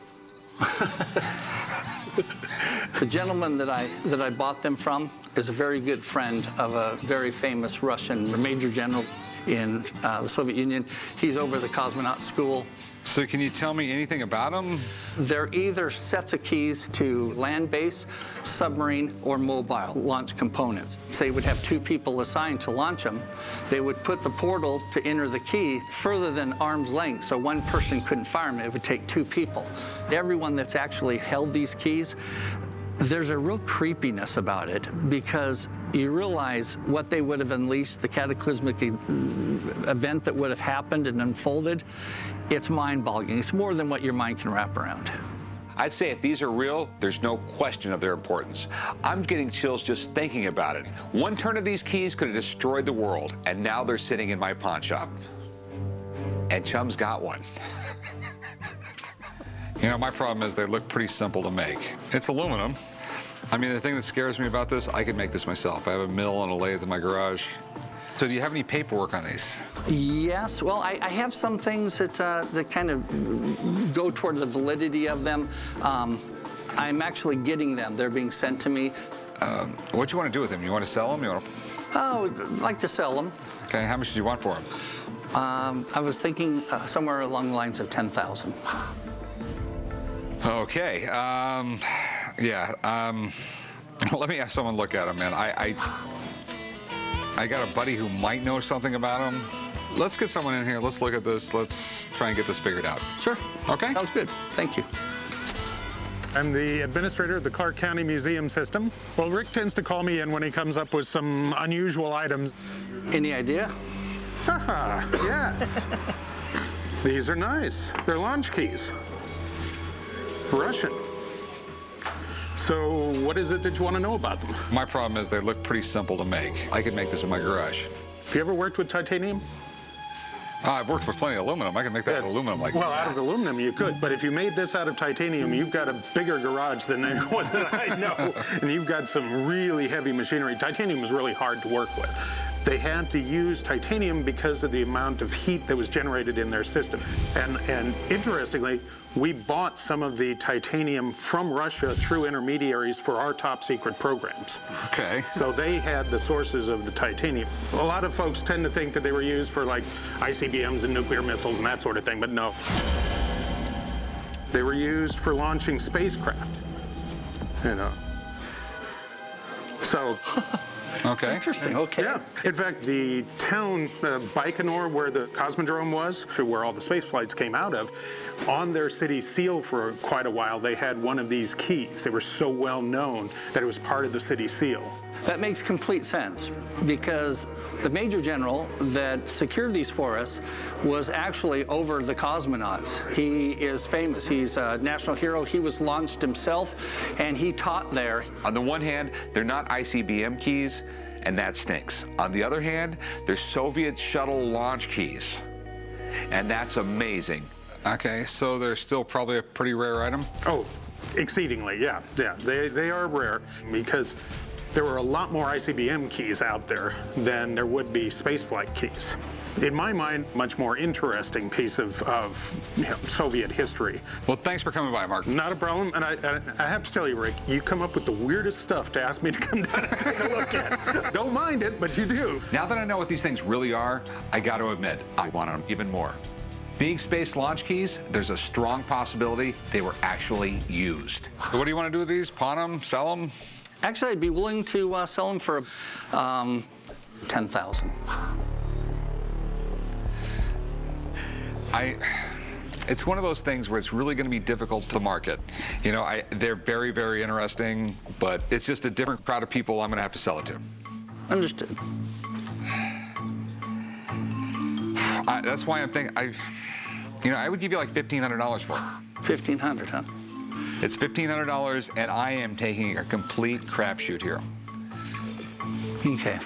The gentleman that I bought them from is a very good friend of a very famous Russian major general in the Soviet Union. He's over the cosmonaut school. So can you tell me anything about them? They're either sets of keys to land-based, submarine, or mobile launch components. They would have 2 people assigned to launch them. They would put the portal to enter the key further than arm's length, so one person couldn't fire them. It would take 2 people. Everyone that's actually held these keys, there's a real creepiness about it because you realize what they would have unleashed, the cataclysmic event that would have happened and unfolded. It's mind-boggling. It's more than what your mind can wrap around. I'd say if these are real, there's no question of their importance. I'm getting chills just thinking about it. One turn of these keys could have destroyed the world, and now they're sitting in my pawn shop. And Chum's got one. You know, my problem is they look pretty simple to make. It's aluminum. I mean, the thing that scares me about this, I could make this myself. I have a mill and a lathe in my garage. So do you have any paperwork on these? Yes, well, I have some things that kind of go toward the validity of them. I'm actually getting them. They're being sent to me. What do you want to do with them? You want to sell them? You want to... Oh, I'd like to sell them. Okay, how much do you want for them? I was thinking somewhere along the lines of 10,000. Okay, let me have someone look at them, man. I got a buddy who might know something about them. Let's get someone in here. Let's look at this. Let's try and get this figured out. Sure. Okay. Sounds good. Thank you. I'm the administrator of the Clark County Museum System. Well, Rick tends to call me in when he comes up with some unusual items. Any idea? Haha, yes. These are nice. They're launch keys. Russian. So what is it that you want to know about them? My problem is they look pretty simple to make. I could make this in my garage. Have you ever worked with titanium? I've worked with plenty of aluminum. I can make that out of aluminum like Well, that. out of aluminum you could, but if you made this out of titanium, you've got a bigger garage than anyone that I know, and you've got some really heavy machinery. Titanium is really hard to work with. They had to use titanium because of the amount of heat that was generated in their system. And interestingly, we bought some of the titanium from Russia through intermediaries for our top secret programs. Okay. So they had the sources of the titanium. A lot of folks tend to think that they were used for like ICBMs and nuclear missiles and that sort of thing, but no. They were used for launching spacecraft, you know. So. Okay. Interesting. Okay. Yeah. In fact, the town Baikonur, where the Cosmodrome was, where all the space flights came out of, on their city seal for quite a while, they had one of these keys. They were so well known that it was part of the city seal. That makes complete sense because the Major General that secured these for us was actually over the cosmonauts. He is famous. He's a national hero. He was launched himself, and he taught there. On the one hand, they're not ICBM keys, and that stinks. On the other hand, they're Soviet shuttle launch keys, and that's amazing. Okay, so they're still probably a pretty rare item? Oh, exceedingly, yeah. They are rare because there were a lot more ICBM keys out there than there would be spaceflight keys. In my mind, much more interesting piece of Soviet history. Well, thanks for coming by, Mark. Not a problem, and I have to tell you, Rick, you come up with the weirdest stuff to ask me to come down and take a look at. Don't mind it, but you do. Now that I know what these things really are, I got to admit, I want them even more. Being space launch keys, there's a strong possibility they were actually used. So what do you want to do with these? Pawn them? Sell them? Actually, I'd be willing to sell them for 10,000. It's one of those things where it's really going to be difficult to market. You know, they're very, very interesting, but it's just a different crowd of people I'm going to have to sell it to. Understood. That's why I'm thinking, I would give you like $1,500 for it. $1,500, huh? It's $1,500, and I am taking a complete crapshoot here. Okay.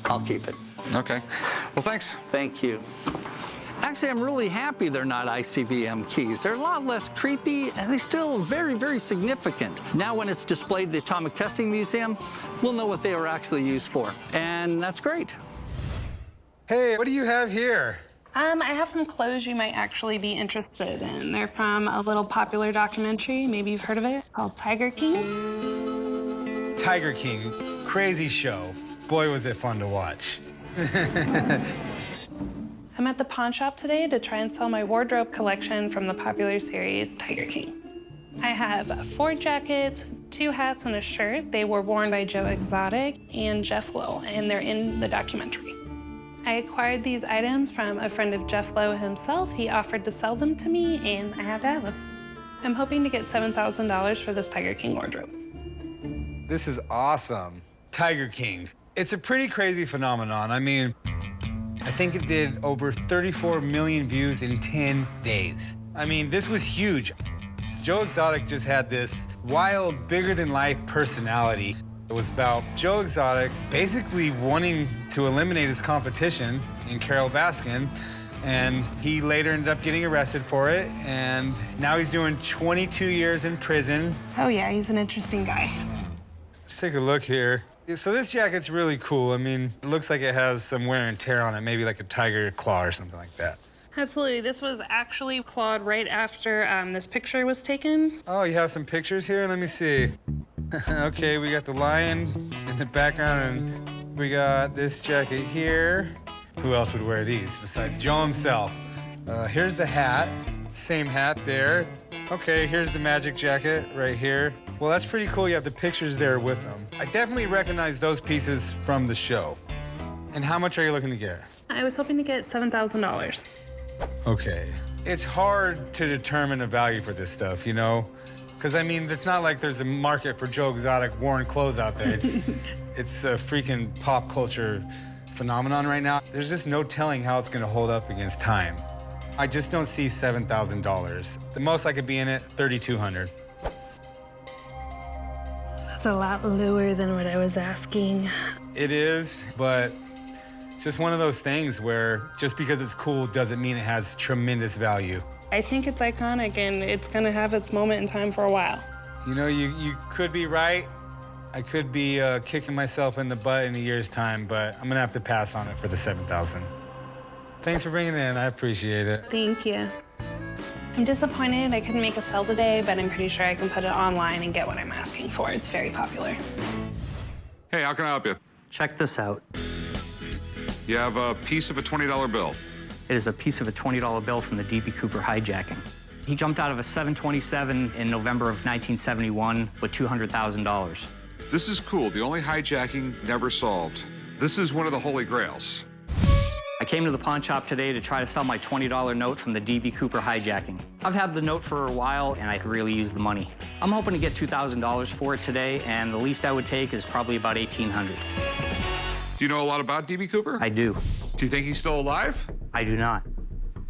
I'll keep it. Okay. Well, thanks. Thank you. Actually, I'm really happy they're not ICBM keys. They're a lot less creepy, and they're still very, very significant. Now, when it's displayed at the Atomic Testing Museum, we'll know what they were actually used for, and that's great. Hey, what do you have here? I have some clothes you might actually be interested in. They're from a little popular documentary, maybe you've heard of it, called Tiger King. Tiger King, crazy show. Boy, was it fun to watch. I'm at the pawn shop today to try and sell my wardrobe collection from the popular series Tiger King. I have 4 jackets, 2 hats, and a shirt. They were worn by Joe Exotic and Jeff Lowe, and they're in the documentary. I acquired these items from a friend of Jeff Lowe himself. He offered to sell them to me, and I had to have them. I'm hoping to get $7,000 for this Tiger King wardrobe. This is awesome. Tiger King. It's a pretty crazy phenomenon. I mean, I think it did over 34 million views in 10 days. I mean, this was huge. Joe Exotic just had this wild, bigger-than-life personality. It was about Joe Exotic basically wanting to eliminate his competition in Carole Baskin, and he later ended up getting arrested for it, and now he's doing 22 years in prison. Oh yeah, he's an interesting guy. Let's take a look here. So this jacket's really cool. I mean, it looks like it has some wear and tear on it, maybe like a tiger claw or something like that. Absolutely. This was actually clawed right after this picture was taken. Oh, you have some pictures here? Let me see. Okay, we got the lion in the background, and we got this jacket here. Who else would wear these besides Joe himself? Here's the hat. Same hat there. Okay, here's the magic jacket right here. Well, that's pretty cool. You have the pictures there with them. I definitely recognize those pieces from the show. And how much are you looking to get? I was hoping to get $7,000. Okay. It's hard to determine a value for this stuff, you know? Because, I mean, it's not like there's a market for Joe Exotic worn clothes out there. It's a freaking pop culture phenomenon right now. There's just no telling how it's going to hold up against time. I just don't see $7,000. The most I could be in it, $3,200. That's a lot lower than what I was asking. It is, but it's just one of those things where just because it's cool doesn't mean it has tremendous value. I think it's iconic, and it's going to have its moment in time for a while. You know, you could be right. I could be kicking myself in the butt in a year's time, but I'm going to have to pass on it for the $7,000. Thanks for bringing it in. I appreciate it. Thank you. I'm disappointed I couldn't make a sale today, but I'm pretty sure I can put it online and get what I'm asking for. It's very popular. Hey, how can I help you? Check this out. You have a piece of a $20 bill. It is a piece of a $20 bill from the D.B. Cooper hijacking. He jumped out of a 727 in November of 1971 with $200,000. This is cool. The only hijacking never solved. This is one of the holy grails. I came to the pawn shop today to try to sell my $20 note from the D.B. Cooper hijacking. I've had the note for a while, and I could really use the money. I'm hoping to get $2,000 for it today, and the least I would take is probably about $1,800. Do you know a lot about D.B. Cooper? I do. Do you think he's still alive? I do not.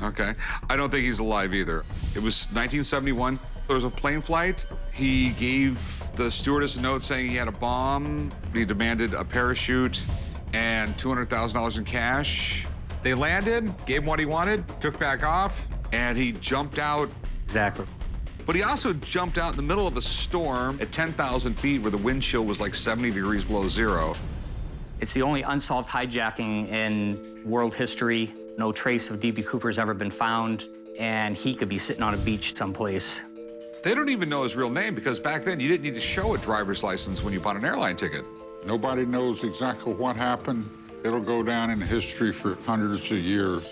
Okay. I don't think he's alive either. It was 1971. There was a plane flight. He gave the stewardess a note saying he had a bomb. He demanded a parachute and $200,000 in cash. They landed, gave him what he wanted, took back off, and he jumped out. Exactly. But he also jumped out in the middle of a storm at 10,000 feet where the wind chill was like 70 degrees below zero. It's the only unsolved hijacking in world history. No trace of D.B. Cooper has ever been found, and he could be sitting on a beach someplace. They don't even know his real name because back then you didn't need to show a driver's license when you bought an airline ticket. Nobody knows exactly what happened. It'll go down in history for hundreds of years.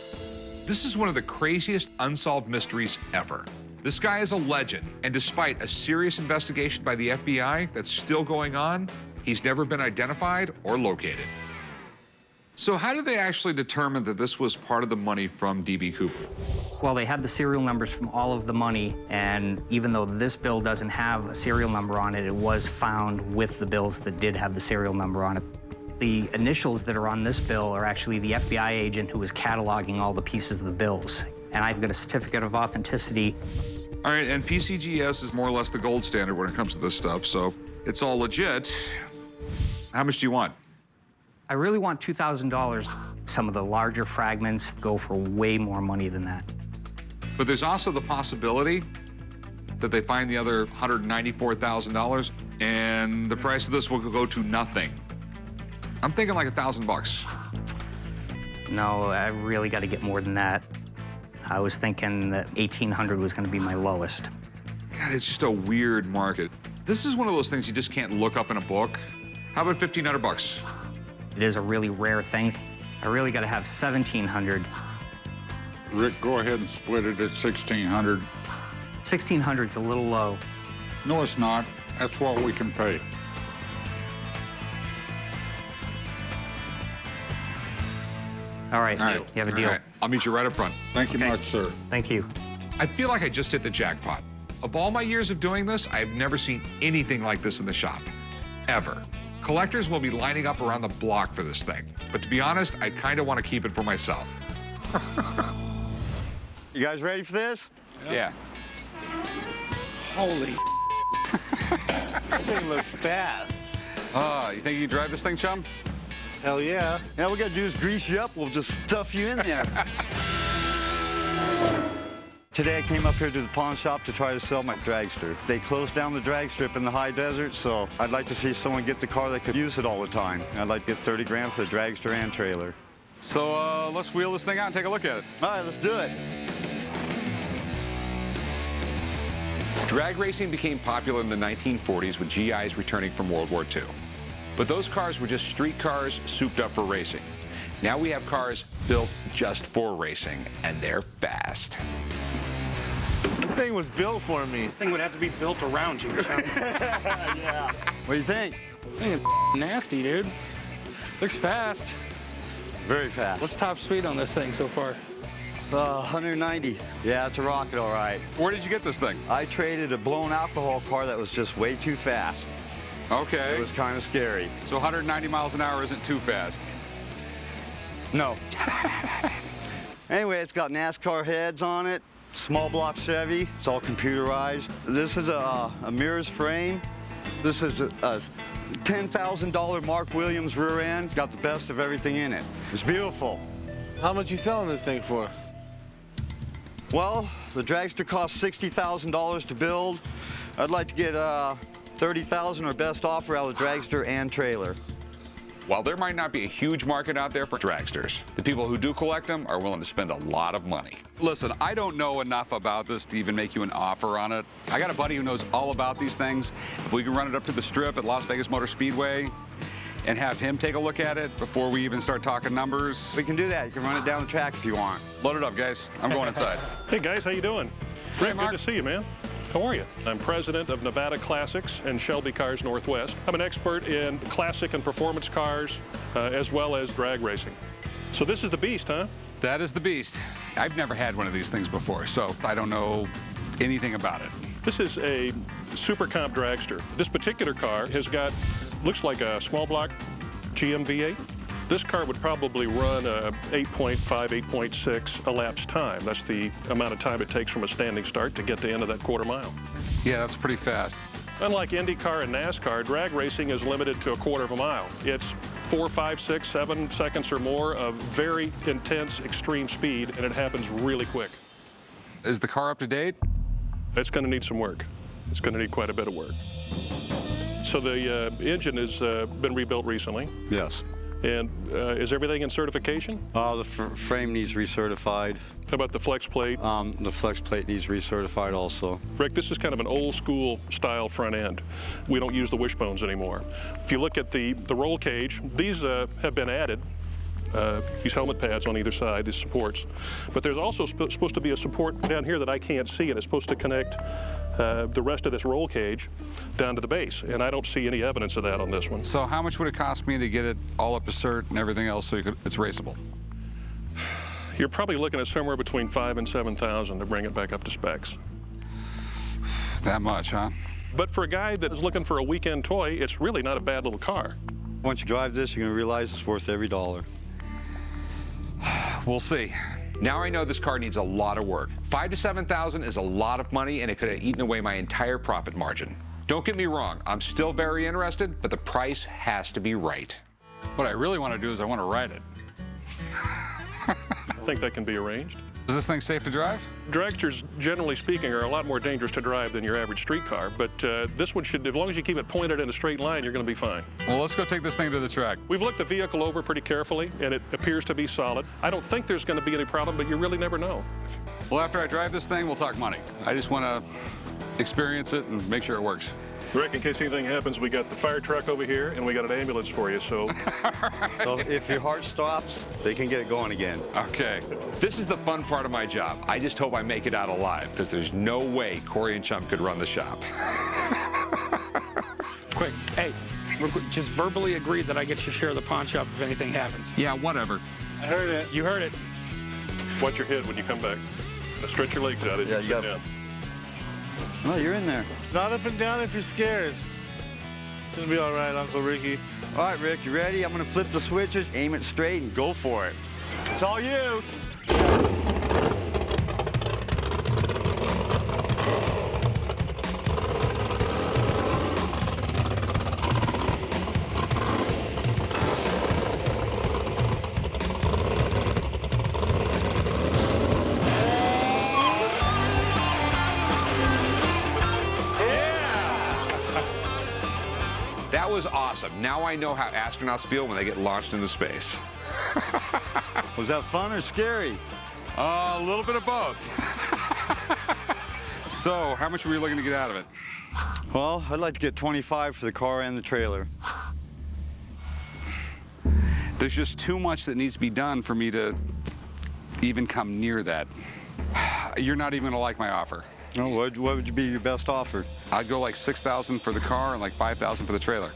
This is one of the craziest unsolved mysteries ever. This guy is a legend, and despite a serious investigation by the FBI that's still going on, he's never been identified or located. So how did they actually determine that this was part of the money from D.B. Cooper? Well, they had the serial numbers from all of the money, and even though this bill doesn't have a serial number on it, it was found with the bills that did have the serial number on it. The initials that are on this bill are actually the FBI agent who was cataloging all the pieces of the bills. And I've got a certificate of authenticity. All right, and PCGS is more or less the gold standard when it comes to this stuff, so it's all legit. How much do you want? I really want $2,000 Some of the larger fragments go for way more money than that. But there's also the possibility that they find the other $194,000 and the price of this will go to nothing. I'm thinking like $1,000. No, I really got to get more than that. I was thinking that 1,800 was going to be my lowest. God, it's just a weird market. This is one of those things you just can't look up in a book. How about $1,500? It is a really rare thing. I really got to have 1,700. Rick, go ahead and split it at 1,600. 1,600's a little low. No, it's not. That's what we can pay. All right, you have a deal. All right. I'll meet you right up front. Thank you much, sir. Thank you. I feel like I just hit the jackpot. Of all my years of doing this, I've never seen anything like this in the shop, ever. Collectors will be lining up around the block for this thing. But to be honest, I kind of want to keep it for myself. You guys ready for this? Yeah. Holy That thing looks fast. You think you can drive this thing, chum? Hell yeah. Now all we gotta do is grease you up. We'll just stuff you in there. Today I came up here to the pawn shop to try to sell my dragster. They closed down the drag strip in the high desert, so I'd like to see someone get the car that could use it all the time. I'd like to get 30 grand for the dragster and trailer. So let's wheel this thing out and take a look at it. All right, let's do it. Drag racing became popular in the 1940s with GIs returning from World War II. But those cars were just street cars souped up for racing. Now we have cars built just for racing, and they're fast. This thing was built for me. This thing would have to be built around you. Yeah. What do you think? It's nasty, dude. Looks fast. Very fast. What's top speed on this thing so far? 190. Yeah, it's a rocket, all right. Where did you get this thing? I traded a blown alcohol car that was just way too fast. Okay. It was kind of scary. So 190 miles an hour isn't too fast? No. Anyway, it's got NASCAR heads on it, small block Chevy. It's all computerized. This is a mirrors frame. This is a $10,000 Mark Williams rear end. It's got the best of everything in it. It's beautiful. How much you selling this thing for? Well, the dragster costs $60,000 to build. I'd like to get $30,000 or best offer out of the dragster and trailer. While there might not be a huge market out there for dragsters, the people who do collect them are willing to spend a lot of money. Listen, I don't know enough about this to even make you an offer on it. I got a buddy who knows all about these things. If we can run it up to the strip at Las Vegas Motor Speedway and have him take a look at it before we even start talking numbers. We can do that. You can run it down the track if you want. Load it up, guys. I'm going inside. Hey, guys, how you doing? Rick, good to see you, man. How are you? I'm president of Nevada Classics and Shelby Cars Northwest. I'm an expert in classic and performance cars, as well as drag racing. So this is the Beast, huh? That is the Beast. I've never had one of these things before, so I don't know anything about it. This is a Super Comp dragster. This particular car has got, looks like a small block GM V8. This car would probably run a 8.5, 8.6 elapsed time. That's the amount of time it takes from a standing start to get to the end of that quarter mile. Yeah, that's pretty fast. Unlike IndyCar and NASCAR, drag racing is limited to a quarter of a mile. It's 4, 5, 6, 7 seconds or more of very intense, extreme speed, and it happens really quick. Is the car up to date? It's going to need some work. It's going to need quite a bit of work. So the engine has been rebuilt recently. Yes. And is everything in certification? The frame needs recertified. How about the flex plate? The flex plate needs recertified also. Rick, this is kind of an old school style front end. We don't use the wishbones anymore. If you look at the roll cage, these have been added. These helmet pads on either side, these supports. But there's also supposed to be a support down here that I can't see, and it's supposed to connect the rest of this roll cage down to the base, and I don't see any evidence of that on this one. So how much would it cost me to get it all up to cert and everything else so it's raceable? You're probably looking at somewhere between $5,000 and $7,000 to bring it back up to specs. That much, huh? But for a guy that is looking for a weekend toy, it's really not a bad little car. Once you drive this, you're going to realize it's worth every dollar. We'll see. Now I know this car needs a lot of work. $5,000 to $7,000 is a lot of money, and it could have eaten away my entire profit margin. Don't get me wrong, I'm still very interested, but the price has to be right. What I really want to do is I want to ride it. I think that can be arranged. Is this thing safe to drive? Dragsters, generally speaking, are a lot more dangerous to drive than your average street car, but this one should, as long as you keep it pointed in a straight line, you're going to be fine. Well, let's go take this thing to the track. We've looked the vehicle over pretty carefully, and it appears to be solid. I don't think there's going to be any problem, but you really never know. Well, after I drive this thing, we'll talk money. I just want to experience it and make sure it works. Rick, in case anything happens, we got the fire truck over here, and we got an ambulance for you, so. So if your heart stops, they can get it going again. Okay. This is the fun part of my job. I just hope I make it out alive, because there's no way Corey and Chum could run the shop. Quick, hey, we're just verbally agreed that I get your share of the pawn shop if anything happens. Yeah, whatever. I heard it. You heard it. Watch your head when you come back. Now stretch your legs out as you sit down. No, you're in there. Not up and down if you're scared. It's gonna be all right, Uncle Ricky. All right, Rick, you ready? I'm gonna flip the switches, aim it straight, and go for it. It's all you. That was awesome. Now I know how astronauts feel when they get launched into space. Was that fun or scary? A little bit of both. So, how much were you looking to get out of it? Well, I'd like to get 25 for the car and the trailer. There's just too much that needs to be done for me to even come near that. You're not even gonna like my offer. No, what would be your best offer? I'd go like $6,000 for the car and like $5,000 for the trailer.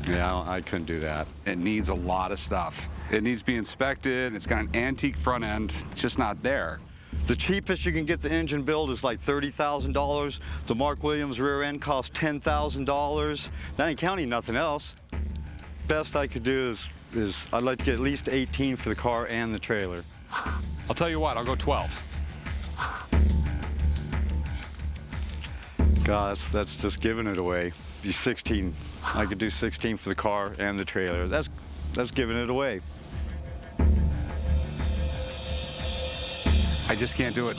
Yeah, I couldn't do that. It needs a lot of stuff. It needs to be inspected. It's got an antique front end. It's just not there. The cheapest you can get the engine build is like $30,000. The Mark Williams rear end costs $10,000. That ain't counting nothing else. Best I could do is I'd like to get at least 18 for the car and the trailer. I'll tell you what, I'll go 12. God, that's just giving it away. Be 16. I could do 16 for the car and the trailer. That's giving it away. I just can't do it.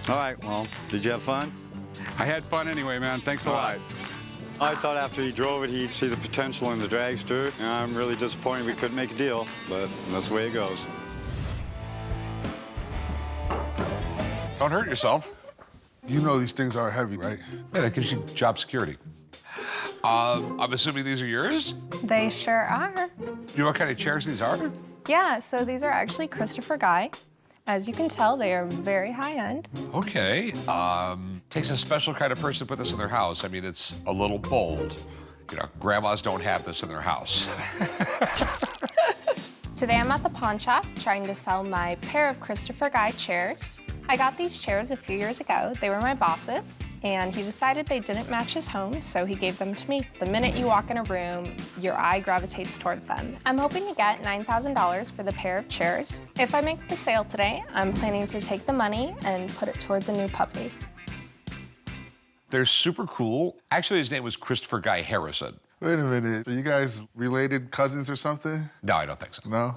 All right, well, did you have fun? I had fun anyway, man. Thanks a lot. I thought after he drove it, he'd see the potential in the dragster. And I'm really disappointed we couldn't make a deal, but that's the way it goes. Don't hurt yourself. You know these things are heavy, right? Yeah, that gives you job security. I'm assuming these are yours? They sure are. You know what kind of chairs these are? Yeah, so these are actually Christopher Guy. As you can tell, they are very high-end. Okay. Takes a special kind of person to put this in their house. I mean, it's a little bold. You know, grandmas don't have this in their house. Today I'm at the pawn shop trying to sell my pair of Christopher Guy chairs. I got these chairs a few years ago. They were my boss's, and he decided they didn't match his home, so he gave them to me. The minute you walk in a room, your eye gravitates towards them. I'm hoping to get $9,000 for the pair of chairs. If I make the sale today, I'm planning to take the money and put it towards a new puppy. They're super cool. Actually, his name was Christopher Guy Harrison. Wait a minute. Are you guys related cousins or something? No, I don't think so. No?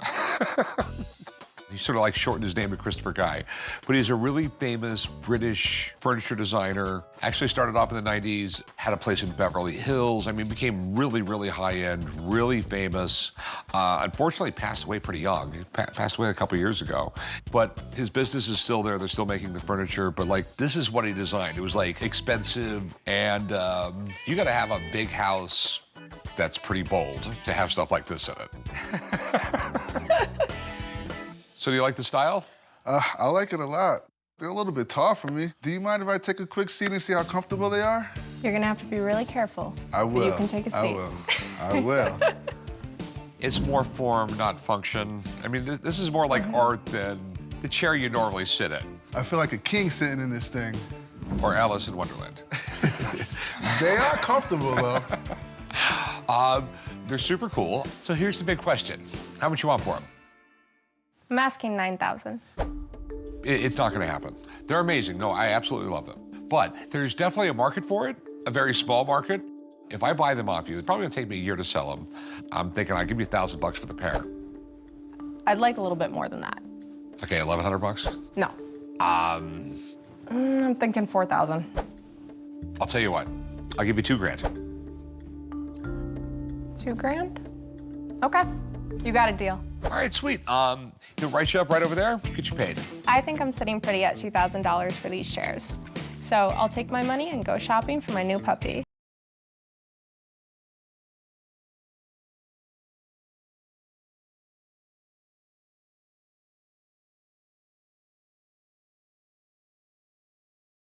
He sort of like shortened his name to Christopher Guy. But he's a really famous British furniture designer. Actually started off in the 90s, had a place in Beverly Hills. I mean, became really, really high-end, really famous. Unfortunately, passed away pretty young. He passed away a couple years ago. But his business is still there. They're still making the furniture. But like, this is what he designed. It was like expensive. And you gotta have a big house that's pretty bold to have stuff like this in it. So do you like the style? I like it a lot. They're a little bit tall for me. Do you mind if I take a quick seat and see how comfortable they are? You're gonna have to be really careful. I will. But you can take a seat. I will. I will. It's more form, not function. I mean, this is more like art than the chair you normally sit in. I feel like a king sitting in this thing. Or Alice in Wonderland. They are comfortable, though. They're super cool. So here's the big question. How much you want for them? I'm asking $9,000. It's not gonna happen. They're amazing. No, I absolutely love them. But there's definitely a market for it, a very small market. If I buy them off you, it's probably gonna take me a year to sell them. I'm thinking I'll give you $1,000 for the pair. I'd like a little bit more than that. Okay, 1,100 bucks. No. I'm thinking 4,000. I'll tell you what. I'll give you $2,000. $2,000? Okay, you got a deal. All right, sweet. Write you up right over there. Get you paid. I think I'm sitting pretty at $2,000 for these chairs. So I'll take my money and go shopping for my new puppy.